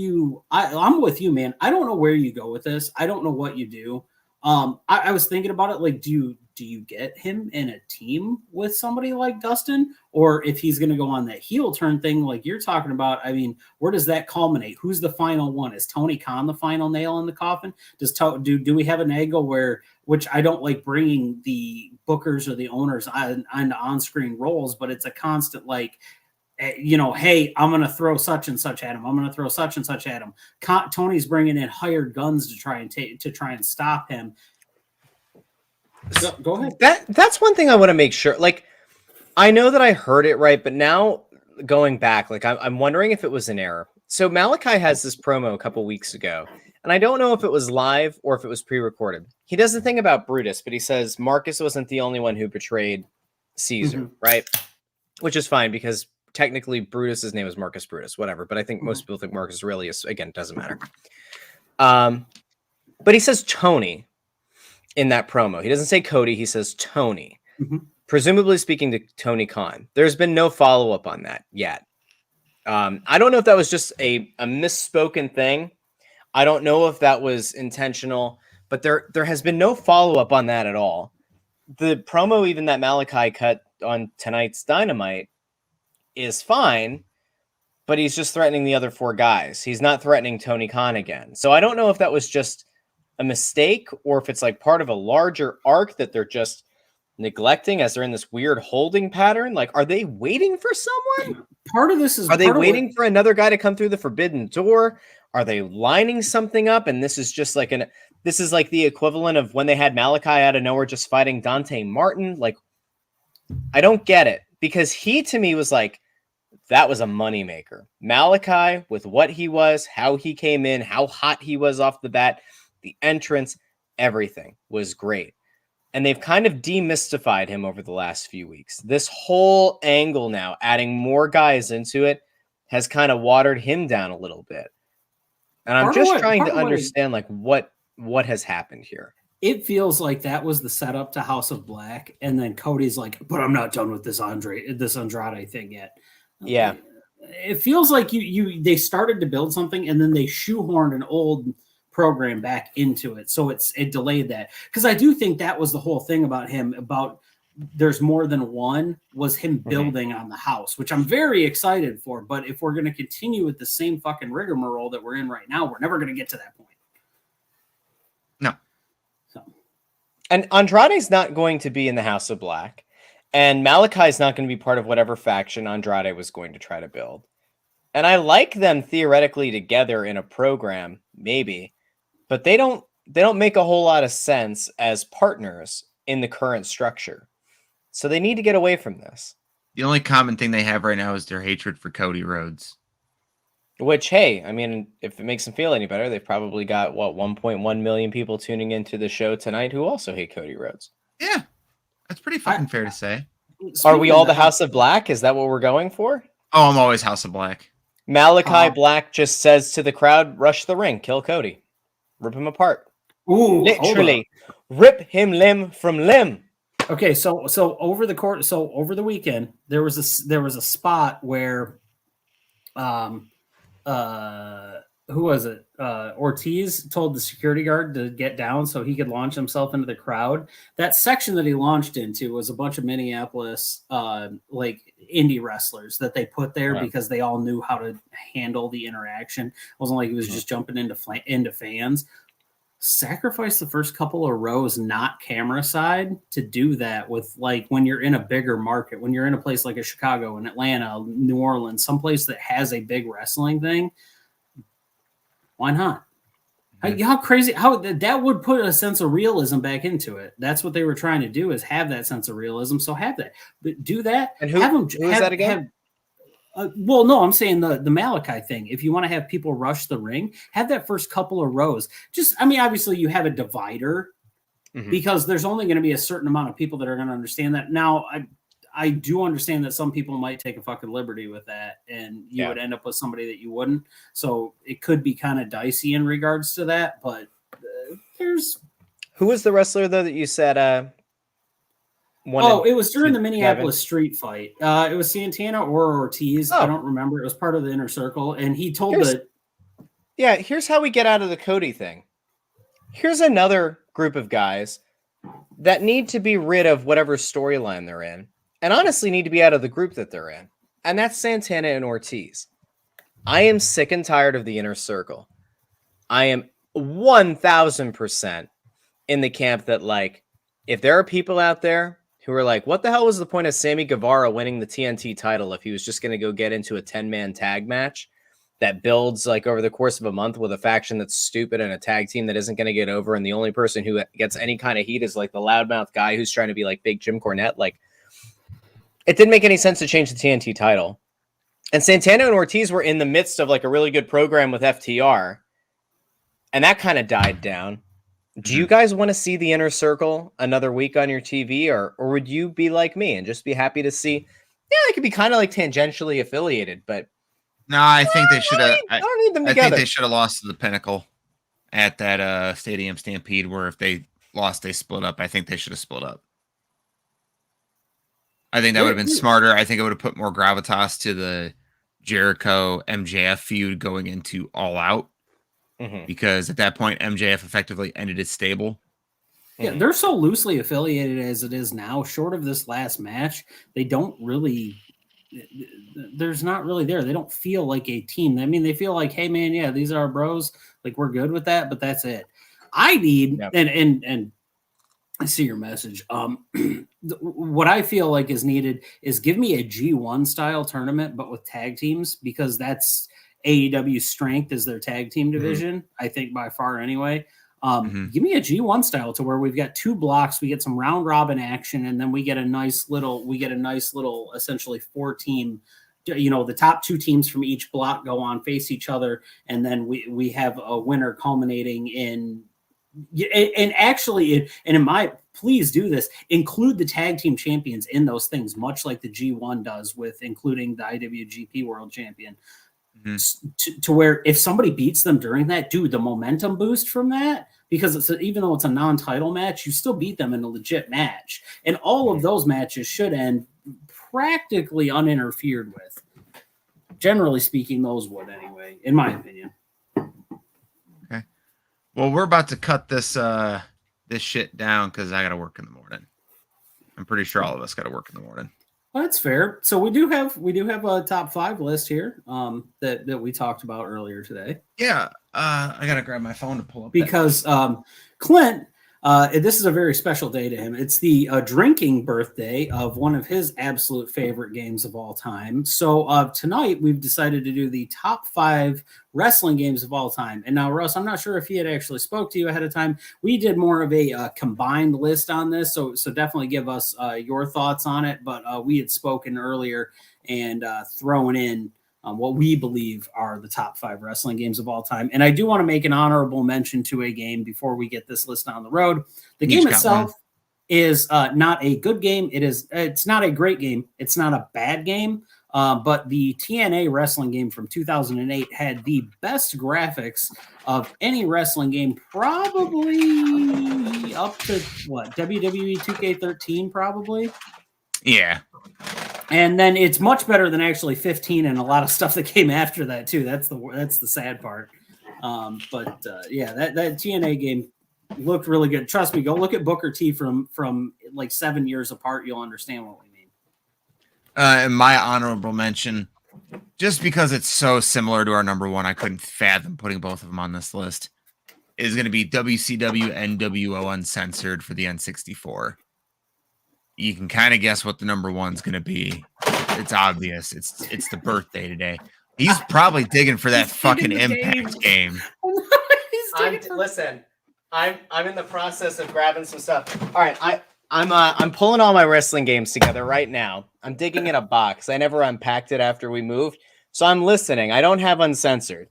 I'm with you, man. I don't know where you go with this. I don't know what you do. I was thinking about it. Like, do you get him in a team with somebody like Dustin, or if he's going to go on that heel turn thing like you're talking about? I mean, where does that culminate? Who's the final one? Is Tony Khan the final nail in the coffin? Do we have an angle which I don't like bringing the bookers or the owners on screen roles, but it's a constant like, hey, I'm going to throw such and such at him. I'm going to throw such and such at him. Tony's bringing in hired guns to try and stop him. Go ahead. That's one thing I want to make sure. Like, I know that I heard it right, but now going back, like I'm wondering if it was an error. So Malachi has this promo a couple weeks ago, and I don't know if it was live or if it was pre-recorded. He does the thing about Brutus, but he says Marcus wasn't the only one who betrayed Caesar, right? Which is fine because technically Brutus's name is Marcus Brutus, whatever. But I think most people think Marcus Aurelius. Again, doesn't matter. But he says Tony. in that promo. He doesn't say Cody, he says Tony. Mhm. Presumably speaking to Tony Khan. There's been no follow-up on that yet. I don't know if that was just a misspoken thing. I don't know if that was intentional, but there has been no follow-up on that at all. The promo even that Malachi cut on tonight's Dynamite is fine, but he's just threatening the other 4 guys. He's not threatening Tony Khan again. So I don't know if that was just a mistake or if it's like part of a larger arc that they're just neglecting as they're in this weird holding pattern. Like, are they waiting for someone? Part of this is Are they part of waiting for another guy to come through the forbidden door? Are they lining something up? And this is just like this is like the equivalent of when they had Malachi out of nowhere just fighting Dante Martin. Like, I don't get it, because he to me was like, that was a moneymaker. Malachi, with what he was, how he came in, how hot he was off the bat, the entrance, everything was great. And they've kind of demystified him over the last few weeks. This whole angle now, adding more guys into it, has kind of watered him down a little bit. And I'm just trying to understand like what has happened here. It feels like that was the setup to House of Black, and then Cody's like, "But I'm not done with this Andrade thing yet." Yeah, it feels like they started to build something, and then they shoehorned an old program back into it, so it delayed that. Because I do think that was the whole thing about him. About there's more than one was him building on the house, which I'm very excited for. But if we're going to continue with the same fucking rigmarole that we're in right now, we're never going to get to that point. No. So. And Andrade's not going to be in the House of Black, and Malachi's not going to be part of whatever faction Andrade was going to try to build. And I like them theoretically together in a program, maybe, but they don't make a whole lot of sense as partners in the current structure. So they need to get away from this. The only common thing they have right now is their hatred for Cody Rhodes. Which, hey, I mean, if it makes them feel any better, they've probably got, 1.1 million people tuning into the show tonight who also hate Cody Rhodes. Yeah, that's pretty fucking fair to say. Are we all the House of Black? Is that what we're going for? Oh, I'm always House of Black. Malachi Black just says to the crowd, rush the ring, kill Cody. Rip him apart. Ooh, literally, rip him limb from limb. Okay, so over the weekend, there was a spot where, who was it? Ortiz told the security guard to get down so he could launch himself into the crowd. That section that he launched into was a bunch of Minneapolis, like indie wrestlers that they put there because they all knew how to handle the interaction. It wasn't like he was just jumping into fans. Sacrifice the first couple of rows, not camera side, to do that with, like, when you're in a bigger market, when you're in a place like a Chicago and Atlanta, New Orleans, someplace that has a big wrestling thing. Why not? How crazy, how that would put a sense of realism back into it. That's what they were trying to do, is have that sense of realism. So have that, but do that. And who is that again? Well, no, I'm saying the Malachi thing. If you want to have people rush the ring, have that first couple of rows. Obviously you have a divider because there's only going to be a certain amount of people that are going to understand that. Now, I do understand that some people might take a fucking liberty with that, and you would end up with somebody that you wouldn't. So it could be kind of dicey in regards to that. But who was the wrestler though that you said? It was during the Minneapolis street fight. It was Santana or Ortiz. I don't remember. It was part of the Inner Circle, and he told here's how we get out of the Cody thing. Here's another group of guys that need to be rid of whatever storyline they're in, and honestly need to be out of the group that they're in, and that's Santana and Ortiz. I am sick and tired of the Inner Circle. I am 1,000% in the camp that, like, if there are people out there who are like, what the hell was the point of Sammy Guevara winning the TNT title if he was just going to go get into a 10-man tag match that builds like over the course of a month with a faction that's stupid and a tag team that isn't going to get over, and the only person who gets any kind of heat is like the loudmouth guy who's trying to be like big Jim Cornette. Like, it didn't make any sense to change the TNT title. And Santana and Ortiz were in the midst of like a really good program with FTR, and that kind of died down. Do you guys want to see the Inner Circle another week on your TV, or would you be like me and just be happy to see? Yeah, they could be kind of like tangentially affiliated, but no, I think they should have. I don't need them I together. think they should have lost to the Pinnacle at that Stadium Stampede, where if they lost, they split up. I think they should have split up. I think that would have been smarter. I think it would have put more gravitas to the Jericho MJF feud going into All Out, because at that point MJF effectively ended his stable. Yeah, they're so loosely affiliated as it is now. Short of this last match, they don't really. There's not really there. They don't feel like a team. I mean, they feel like, hey man, yeah, these are our bros. Like we're good with that, but that's it. I need and I see your message. What I feel like is needed is give me a G1 style tournament, but with tag teams, because that's AEW's strength is their tag team division. I think by far anyway. Give me a G1 style to where we've got 2 blocks, we get some round robin action, and then we get a nice little essentially 4-team. The top 2 teams from each block go on, face each other, and then we have a winner culminating in. And actually, please do this. Include the tag team champions in those things, much like the G1 does with including the IWGP World Champion. To where if somebody beats them during that, dude, the momentum boost from that, because even though it's a non-title match, you still beat them in a legit match, and all of those matches should end practically uninterfered with. Generally speaking, those would anyway, in my opinion. Okay, well, we're about to cut this this shit down because I got to work in the morning. I'm pretty sure all of us got to work in the morning. Well, that's fair. So we do have a top 5 list here that we talked about earlier today. Yeah, I gotta grab my phone to pull up because Clint, this is a very special day to him. It's the drinking birthday of one of his absolute favorite games of all time. So tonight we've decided to do the top 5 wrestling games of all time. And now, Russ, I'm not sure if he had actually spoke to you ahead of time. We did more of a combined list on this, so definitely give us your thoughts on it. But we had spoken earlier and thrown in what we believe are the top 5 wrestling games of all time. And I do want to make an honorable mention to a game before we get this list on the road. The game itself is not a good game. It's not a great game. It's not a bad game. But the TNA wrestling game from 2008 had the best graphics of any wrestling game, probably up to WWE 2K13, probably. Yeah. And then it's much better than actually 15 and a lot of stuff that came after that too. That's the sad part. But that TNA game looked really good. Trust me, go look at Booker T from like 7 years apart. You'll understand what we mean. And my honorable mention, just because it's so similar to our number 1, I couldn't fathom putting both of them on this list, is going to be WCW NWO Uncensored for the N64. You can kind of guess what the number 1's going to be. It's obvious. It's the birthday today. He's probably digging for that fucking Impact game. Listen, I'm in the process of grabbing some stuff. All right, I'm pulling all my wrestling games together right now. I'm digging in a box. I never unpacked it after we moved, so I'm listening. I don't have Uncensored.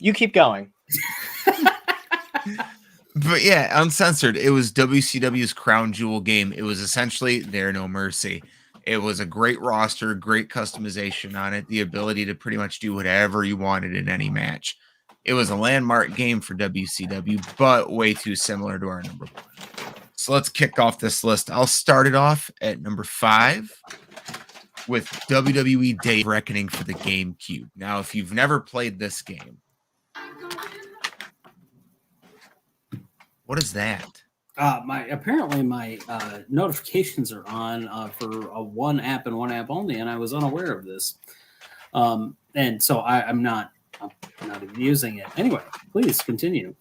You keep going. But yeah, Uncensored, it was WCW's crown jewel game. It was essentially There No Mercy. It was a great roster, great customization on it, the ability to pretty much do whatever you wanted in any match. It was a landmark game for WCW, but way too similar to our number 1. So let's kick off this list. I'll start it off at number 5 with WWE Day of Reckoning for the GameCube. Now, if you've never played this game, what is that? My notifications are on for one app and one app only, and I was unaware of this. And so I'm not even using it. Anyway, please continue.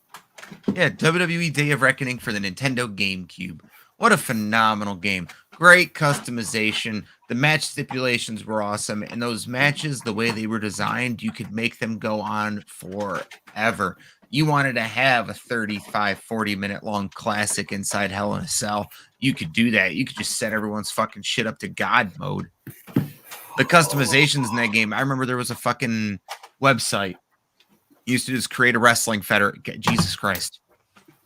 Yeah, WWE Day of Reckoning for the Nintendo GameCube. What a phenomenal game. Great customization. The match stipulations were awesome. And those matches, the way they were designed, you could make them go on forever. You wanted to have a 35, 40-minute long classic inside Hell in a Cell. You could do that. You could just set everyone's fucking shit up to God mode. The customizations in that game, I remember there was a fucking website. You used to just create a wrestling federation. Jesus Christ.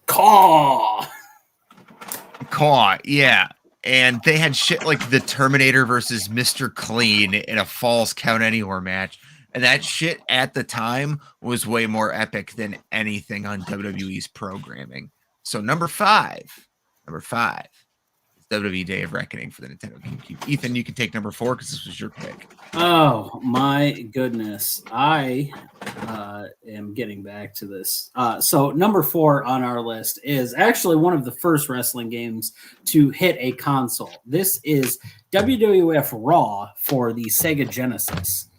Caw, yeah. And they had shit like the Terminator versus Mr. Clean in a Falls Count Anywhere match. And that shit at the time was way more epic than anything on WWE's programming. So number five is WWE Day of Reckoning for the Nintendo GameCube. Ethan, you can take number 4 because this was your pick. Oh my goodness. I am getting back to this. So number 4 on our list is actually one of the first wrestling games to hit a console. This is WWF Raw for the Sega Genesis.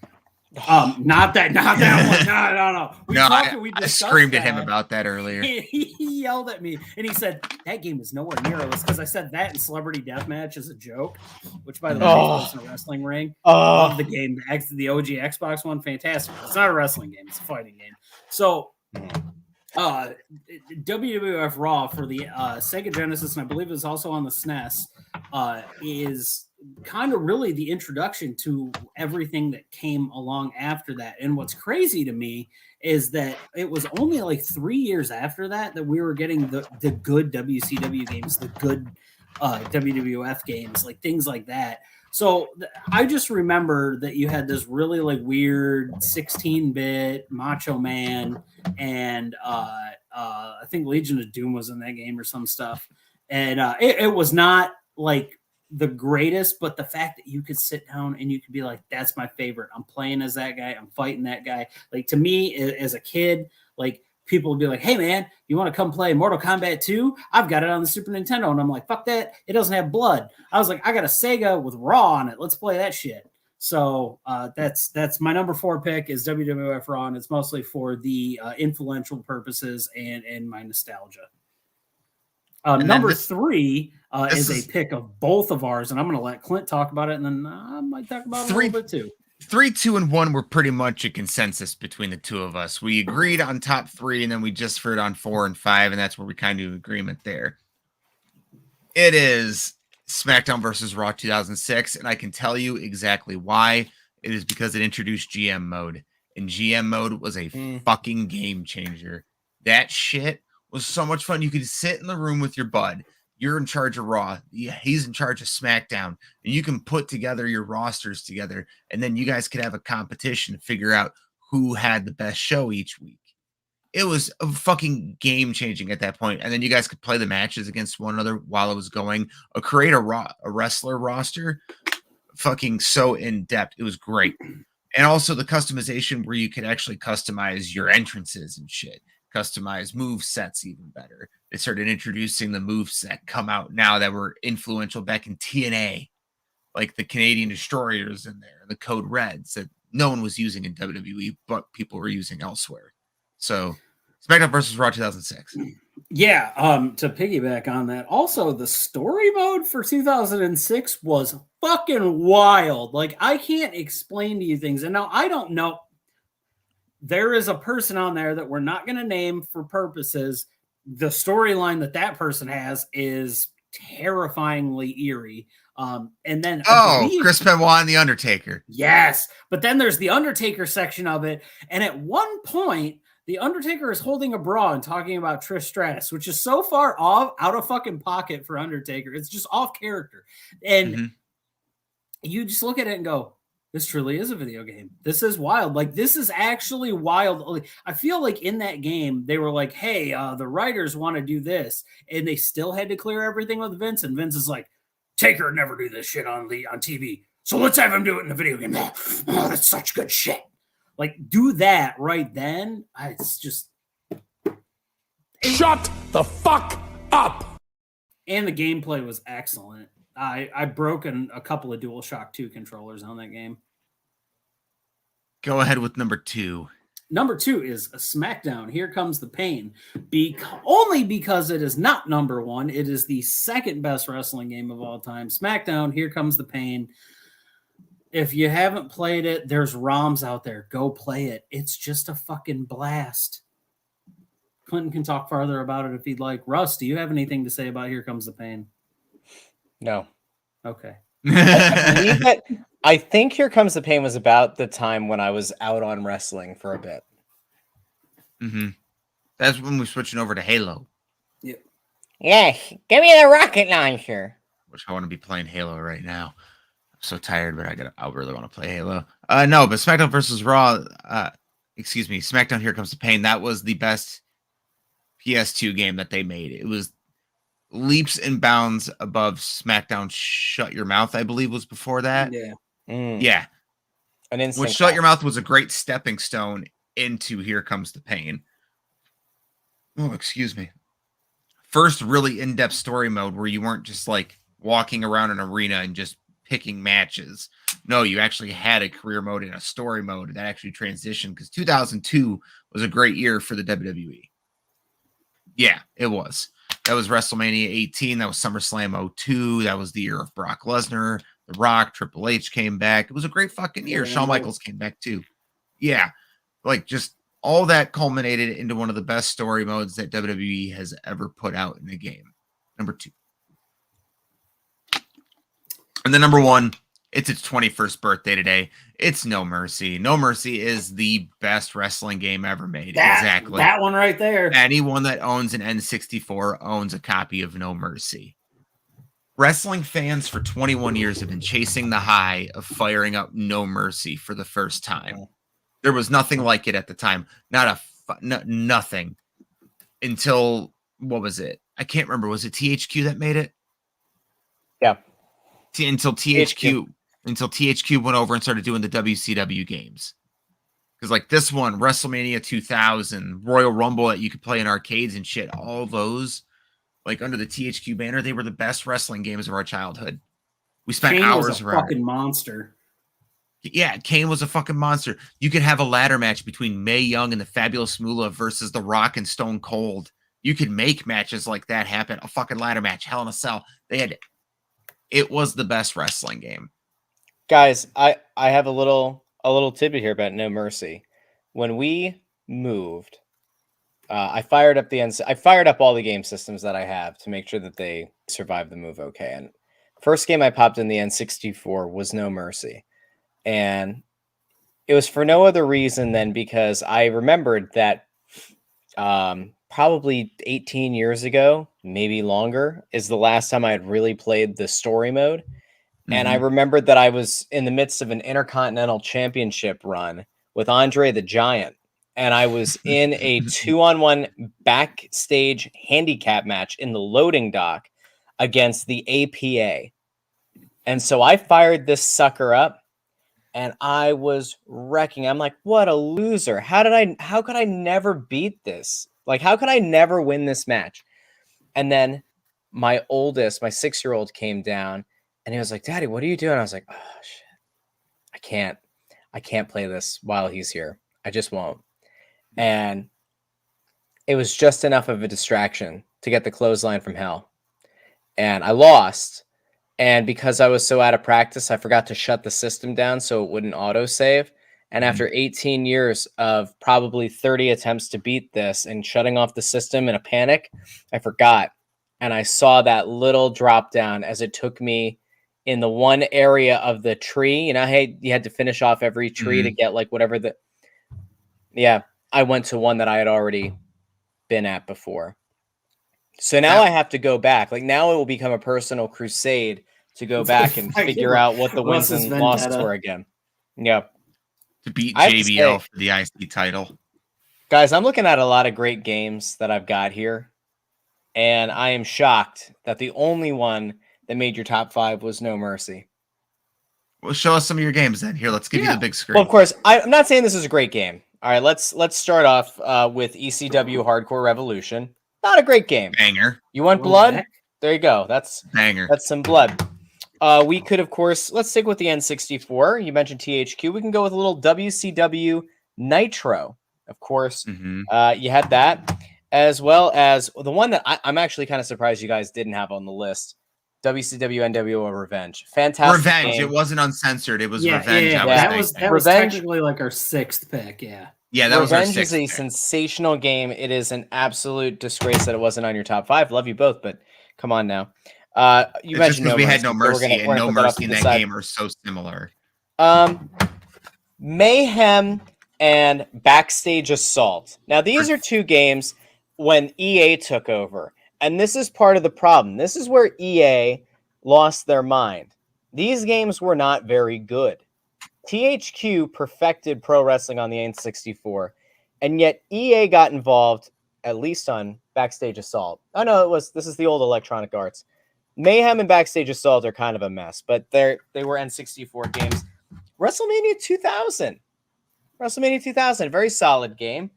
Not that one. No. I screamed at him about that earlier. He yelled at me and he said, that game is nowhere near us, because I said that in Celebrity Deathmatch as a joke, which, by the way, takes place in a wrestling ring. Love the game. The OG Xbox one, fantastic. It's not a wrestling game. It's a fighting game. So WWF Raw for the Sega Genesis, and I believe it's also on the SNES, is kind of really the introduction to everything that came along after that. And what's crazy to me is that it was only like 3 years after that we were getting the good WCW games, the good WWF games, like things like that. So I just remember that you had this really like weird 16-bit Macho Man, and I think Legion of Doom was in that game or some stuff. And it was not like the greatest, but the fact that you could sit down and you could be like, that's my favorite. I'm playing as that guy. I'm fighting that guy. Like, to me, as a kid, like, people would be like, hey man, you want to come play Mortal Kombat 2? I've got it on the Super Nintendo. And I'm like, fuck that. It doesn't have blood. I was like, I got a Sega with Raw on it. Let's play that shit. So that's my number 4 pick is WWF Raw. And it's mostly for the influential purposes and my nostalgia. Number 3 is a pick of both of ours, and I'm going to let Clint talk about it, and then I might talk about it a little bit too. 3, 2, and 1 were pretty much a consensus between the two of us. We agreed on top 3, and then we just heard on 4 and 5, and that's where we kind of agreement there. It is SmackDown versus Raw 2006, and I can tell you exactly why. It is because it introduced GM mode, and GM mode was a fucking game changer. That shit was so much fun. You could sit in the room with your bud. You're in charge of Raw. Yeah, he's in charge of SmackDown. And you can put together your rosters together. And then you guys could have a competition to figure out who had the best show each week. It was a fucking game changing at that point. And then you guys could play the matches against one another while it was going. Create a wrestler roster. Fucking so in depth. It was great. And also the customization where you could actually customize your entrances and shit. Customize move sets even better. They started introducing the moves that come out now that were influential back in TNA, like the Canadian Destroyers in there, the Code Reds that no one was using in WWE, but people were using elsewhere. So SmackDown versus Raw 2006. Yeah, to piggyback on that, also the story mode for 2006 was fucking wild. Like, I can't explain to you things, and now I don't know. There is a person on there that we're not going to name for purposes. The storyline that person has is terrifyingly eerie. And then Chris Benoit and The Undertaker. Yes. But then there's the Undertaker section of it. And at one point, the Undertaker is holding a bra and talking about Trish Stratus, which is so far out of fucking pocket for Undertaker. It's just off character. And you just look at it and go, this truly is a video game. This is wild. Like, this is actually wild. I feel like in that game, they were like, hey, the writers want to do this. And they still had to clear everything with Vince. And Vince is like, Taker never do this shit on TV. So let's have him do it in the video game. Oh, that's such good shit. Like, do that right then. It's just... Shut the fuck up! And the gameplay was excellent. I broke a couple of DualShock 2 controllers on that game. Go ahead with number 2. Number 2 is a SmackDown. Here Comes the Pain. Only because it is not number 1. It is the second best wrestling game of all time. SmackDown, Here Comes the Pain. If you haven't played it, there's ROMs out there. Go play it. It's just a fucking blast. Clinton can talk farther about it if he'd like. Russ, do you have anything to say about Here Comes the Pain? No. Okay. I think Here Comes the Pain was about the time when I was out on wrestling for a bit. That's when we're switching over to Halo. Yep. Yes, give me the rocket launcher. Which I want to be playing Halo right now. I'm so tired, but I really want to play Halo. No, but SmackDown versus Raw, SmackDown Here Comes the Pain, that was the best PS2 game that they made. It was leaps and bounds above SmackDown Shut Your Mouth, I believe was before that. Yeah. Yeah. An instant Which Shut Your Mouth was a great stepping stone into Here Comes the Pain. Oh, excuse me. First really in-depth story mode where you weren't just like walking around an arena and just picking matches. No, you actually had a career mode and a story mode that actually transitioned, because 2002 was a great year for the WWE. Yeah, it was. That was WrestleMania 18. That was SummerSlam 02. That was the year of Brock Lesnar. The Rock, Triple H came back. It was a great fucking year. Yeah, Shawn Michaels came back too. Yeah. Like, just all that culminated into one of the best story modes that WWE has ever put out in a game. Number 2. And then number 1, it's its 21st birthday today. It's No Mercy. No Mercy is the best wrestling game ever made. Exactly. That one right there. Anyone that owns an N64 owns a copy of No Mercy. Wrestling fans for 21 years have been chasing the high of firing up No Mercy for the first time. There was nothing like it at the time. Nothing until, what was it? I can't remember. Was it THQ that made it? Yeah. Until THQ went over and started doing the WCW games. Because like this one, WrestleMania 2000, Royal Rumble that you could play in arcades and shit, all those, like under the THQ banner, they were the best wrestling games of our childhood. We spent Kane hours was a around. fucking monster. Yeah, Kane was a fucking monster. You could have a ladder match between Mae Young and the Fabulous Moolah versus The Rock and Stone Cold. You could make matches like that happen. A fucking ladder match, Hell in a Cell. It was the best wrestling game. Guys, I have a little tidbit here about No Mercy. When we moved, I fired up all the game systems that I have to make sure that they survive the move okay. And first game I popped in the N64 was No Mercy. And it was for no other reason than because I remembered that probably 18 years ago, maybe longer, is the last time I had really played the story mode. And I remembered that I was in the midst of an Intercontinental Championship run with Andre the Giant. And I was in a 2-on-1 backstage handicap match in the loading dock against the APA. And so I fired this sucker up and I was wrecking. I'm like, what a loser. How could I never beat this? Like, how could I never win this match? And then my 6-year-old came down and he was like, Daddy, what are you doing? I was like, oh shit. I can't play this while he's here. I just won't. And it was just enough of a distraction to get the clothesline from hell. And I lost. And because I was so out of practice, I forgot to shut the system down so it wouldn't autosave. And after 18 years of probably 30 attempts to beat this and shutting off the system in a panic, I forgot. And I saw that little drop down as it took me in the one area of the tree. You know, hey, you had to finish off every tree to get like whatever the... Yeah, I went to one that I had already been at before. So now I have to go back. Like now it will become a personal crusade to go back and figure out what the wins and losses were again. Yeah. To beat JBL for the IC title. Guys, I'm looking at a lot of great games that I've got here. And I am shocked that the only one that made your top 5 was No Mercy. Well, show us some of your games then. Here, let's give you the big screen. Well, of course, I'm not saying this is a great game. All right, let's start off with ECW Hardcore Revolution. Not a great game. Banger. You want blood? There you go. That's banger. That's some blood. We could, of course, let's stick with the N64. You mentioned THQ. We can go with a little WCW Nitro. Of course, you had that, as well as the one that I'm actually kind of surprised you guys didn't have on the list. WCW NWO Revenge. Fantastic Revenge. game. It wasn't uncensored. It was Revenge. That was technically like our 6th pick. Yeah, that was our 6th Revenge is a sensational game. It is an absolute disgrace that it wasn't on your top 5. Love you both, but come on now. You mentioned because we had No Mercy, and No Mercy in that game are so similar. Mayhem and Backstage Assault. Now, these are 2 games when EA took over. And this is part of the problem. This is where EA lost their mind. These games were not very good. THQ perfected pro wrestling on the N64, and yet EA got involved at least on Backstage Assault. Oh no, this is the old Electronic Arts. Mayhem and Backstage Assault are kind of a mess, but they were N64 games. WrestleMania 2000. WrestleMania 2000, very solid game.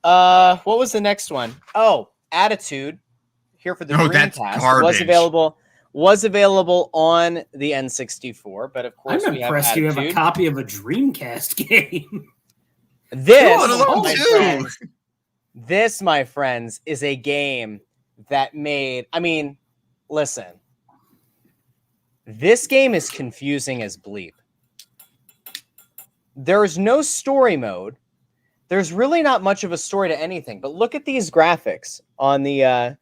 What was the next one? Oh, Attitude. Here for the Dreamcast. Was available on the N64, but of course I'm impressed you have a copy of a Dreamcast game. This, my friends, is a game that made. I mean, listen. This game is confusing as bleep. There is no story mode. There's really not much of a story to anything. But look at these graphics on the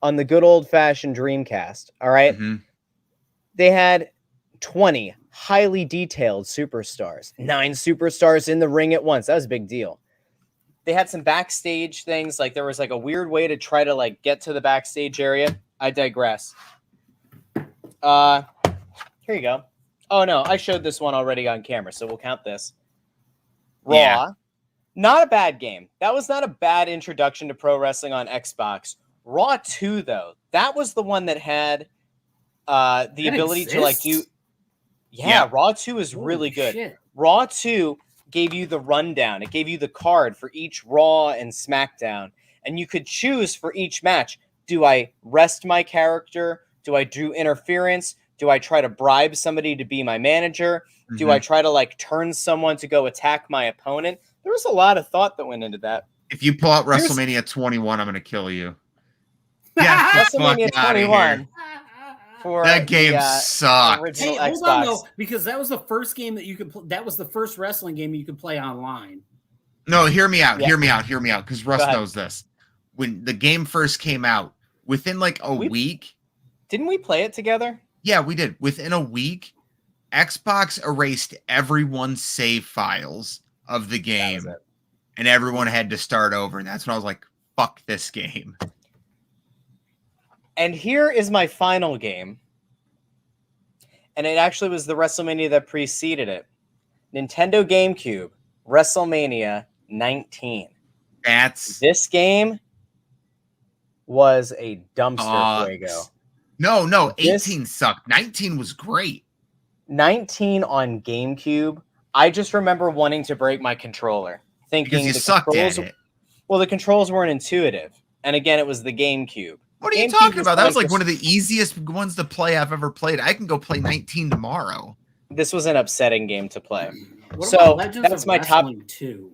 good old-fashioned Dreamcast. All right, They had 20 highly detailed superstars, 9 superstars in the ring at once. That was a big deal. They had some backstage things, like there was like a weird way to try to like get to the backstage area. I digress. Here you go. Oh no, I showed this one already on camera, so we'll count this. Raw. Yeah. Not a bad game. That was not a bad introduction to pro wrestling on Xbox. Raw 2, though, that was the one that had the ability to like do. Yeah, Raw 2 is really good. Shit. Raw 2 gave you the rundown. It gave you the card for each Raw and SmackDown, and you could choose for each match. Do I rest my character? Do I do interference? Do I try to bribe somebody to be my manager? Do I try to like turn someone to go attack my opponent? There was a lot of thought that went into that. If you pull out WrestleMania 21, I'm going to kill you. Yeah, WrestleMania 21. For that game sucked. Hey, hold on though, because that was the first game that you could. That was the first wrestling game you could play online. No, hear me out. Hear me out. Because Russ knows this. When the game first came out, within like a week, didn't we play it together? Yeah, we did. Within a week, Xbox erased everyone's save files of the game, and everyone had to start over. And that's when I was like, "Fuck this game." And here is my final game. And it actually was the WrestleMania that preceded it. Nintendo GameCube, WrestleMania 19. This game was a dumpster fuego. No, 18 sucked. 19 was great. 19 on GameCube. I just remember wanting to break my controller. Thinking because you sucked at it. Well, the controls weren't intuitive. And again, it was the GameCube. What are you talking about? That was like one of the easiest ones to play I've ever played. I can go play 19 tomorrow. This was an upsetting game to play. So that's my top 2.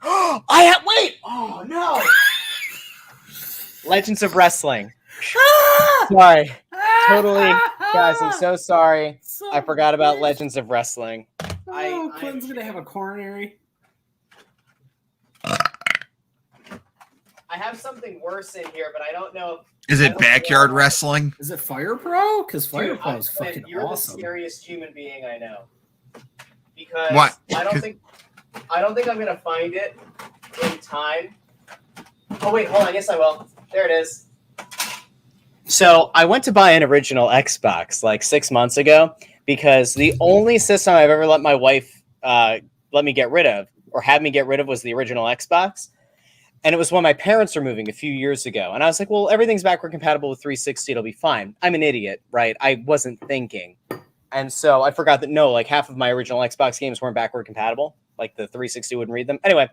Wait! Oh no! Legends of Wrestling. Sorry. Totally. Guys, I'm so sorry. I forgot about Legends of Wrestling. Clinton's going to have a coronary. I have something worse in here, but I don't know. Is it Backyard Wrestling? Is it Fire Pro? Because Fire Pro is fucking you're awesome. The scariest human being I know. Because what? I don't think I'm gonna find it in time. Oh wait, hold on. Yes, I will. There it is. So I went to buy an original Xbox like 6 months ago because the only system I've ever let my wife let me get rid of or have me get rid of was the original Xbox. And it was when my parents were moving a few years ago. And I was like, well, everything's backward compatible with 360. It'll be fine. I'm an idiot, right? I wasn't thinking. And so I forgot that, no, like half of my original Xbox games weren't backward compatible. Like the 360 wouldn't read them. Anyway,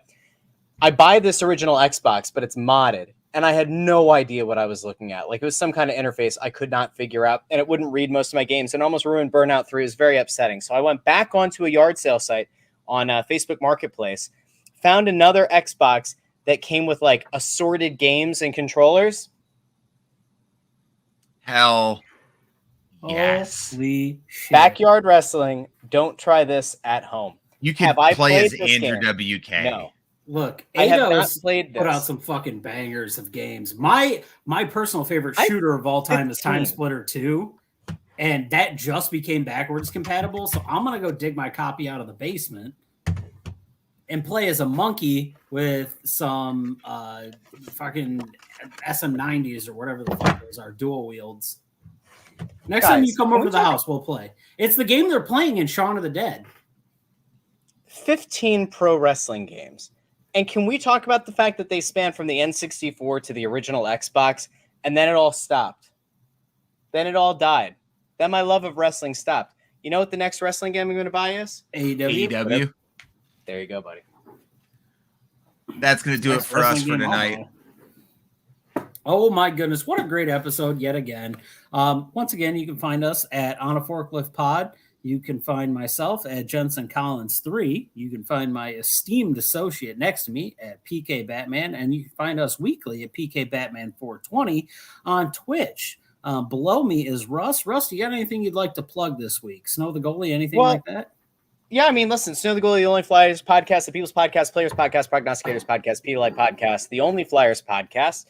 I buy this original Xbox, but it's modded. And I had no idea what I was looking at. Like it was some kind of interface I could not figure out. And it wouldn't read most of my games and almost ruined Burnout 3. It was very upsetting. So I went back onto a yard sale site on Facebook Marketplace, found another Xbox that came with like assorted games and controllers. Hell yes. Holy shit. Backyard Wrestling. Don't try this at home. You can play as Andrew WK. No. Look, I have not played this. Put out some fucking bangers of games. My personal favorite shooter of all time is Time Splitter 2. And that just became backwards compatible. So I'm going to go dig my copy out of the basement and play as a monkey with some fucking SM90s or whatever the fuck those are, dual wields. Next time you come over to the house, we'll play. It's the game they're playing in Shaun of the Dead. 15 pro wrestling games. And can we talk about the fact that they spanned from the N64 to the original Xbox, and then it all stopped? Then it all died. Then my love of wrestling stopped. You know what the next wrestling game I'm going to buy is? AEW. AEW. There you go, buddy. That's going to do it Next for us wrestling for game tonight. I'll buy. Oh my goodness, what a great episode yet again. Once again, you can find us at On a Forklift Pod. You can find myself at Jensen Collins 3. You can find my esteemed associate next to me at PK Batman, and you can find us weekly at PK Batman 420 on Twitch. Below me is Russ. Russ, you got anything you'd like to plug this week? Snow the Goalie, anything like that? Yeah, I mean, listen, Snow the Goalie, the Only Flyers podcast, the People's Podcast, Players Podcast, Prognosticators Podcast, Pedialyte Podcast, the Only Flyers podcast.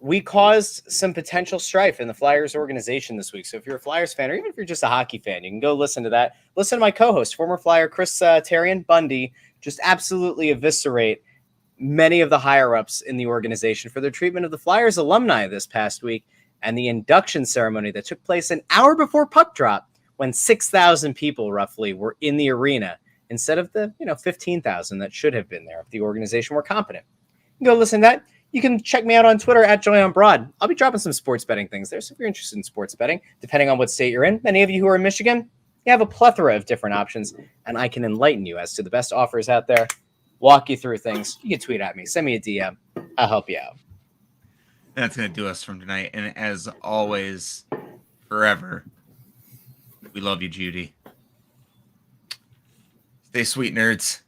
We caused some potential strife in the Flyers organization this week. So if you're a Flyers fan, or even if you're just a hockey fan, you can go listen to that. Listen to my co-host, former Flyer Chris Tarian Bundy, just absolutely eviscerate many of the higher-ups in the organization for their treatment of the Flyers alumni this past week and the induction ceremony that took place an hour before puck drop when 6,000 people roughly were in the arena instead of the 15,000 that should have been there if the organization were competent. You can go listen to that. You can check me out on Twitter at JoyOnBroad. I'll be dropping some sports betting things there. So if you're interested in sports betting, depending on what state you're in, many of you who are in Michigan, you have a plethora of different options, and I can enlighten you as to the best offers out there, walk you through things. You can tweet at me, send me a DM. I'll help you out. That's going to do us from tonight. And as always, forever, we love you, Judy. Stay sweet, nerds.